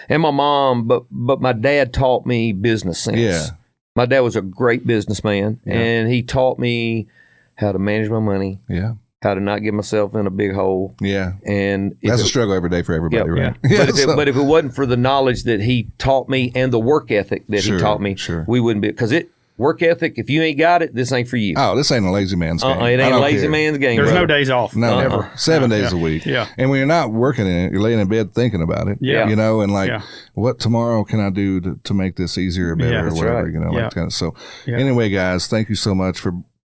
and my mom, but my dad taught me business sense. Yeah. My dad was a great businessman, and he taught me how to manage my money. Yeah. How to not get myself in a big hole. Yeah. And that's a struggle every day for everybody, right? Yeah. But if it wasn't for the knowledge that he taught me and the work ethic that he taught me, we wouldn't be, because work ethic, if you ain't got it, this ain't for you. Oh, this ain't a lazy man's game. It ain't a lazy man's game. There's no days off. No, never. 7 days a week. Yeah. And when you're not working in it, you're laying in bed thinking about it. Yeah. And what tomorrow can I do to make this easier or better or whatever, right. So anyway, guys, thank you so much for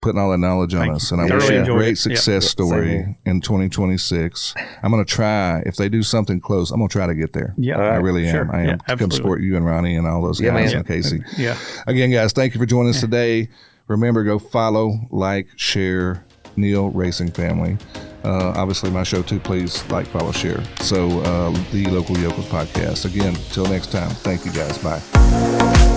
putting all that knowledge on us. And I wish you a great success story in 2026. I'm going to try, if they do something close, I'm going to try to get there. Yeah. I really am. Sure. I am. To come support you and Ronnie and all those guys and Casey. Yeah. Again, guys, thank you for joining us today. Remember, go follow, like, share Neal Racing Family. Obviously, my show too. Please like, follow, share. So, the Local Yokels Podcast. Again, till next time. Thank you, guys. Bye.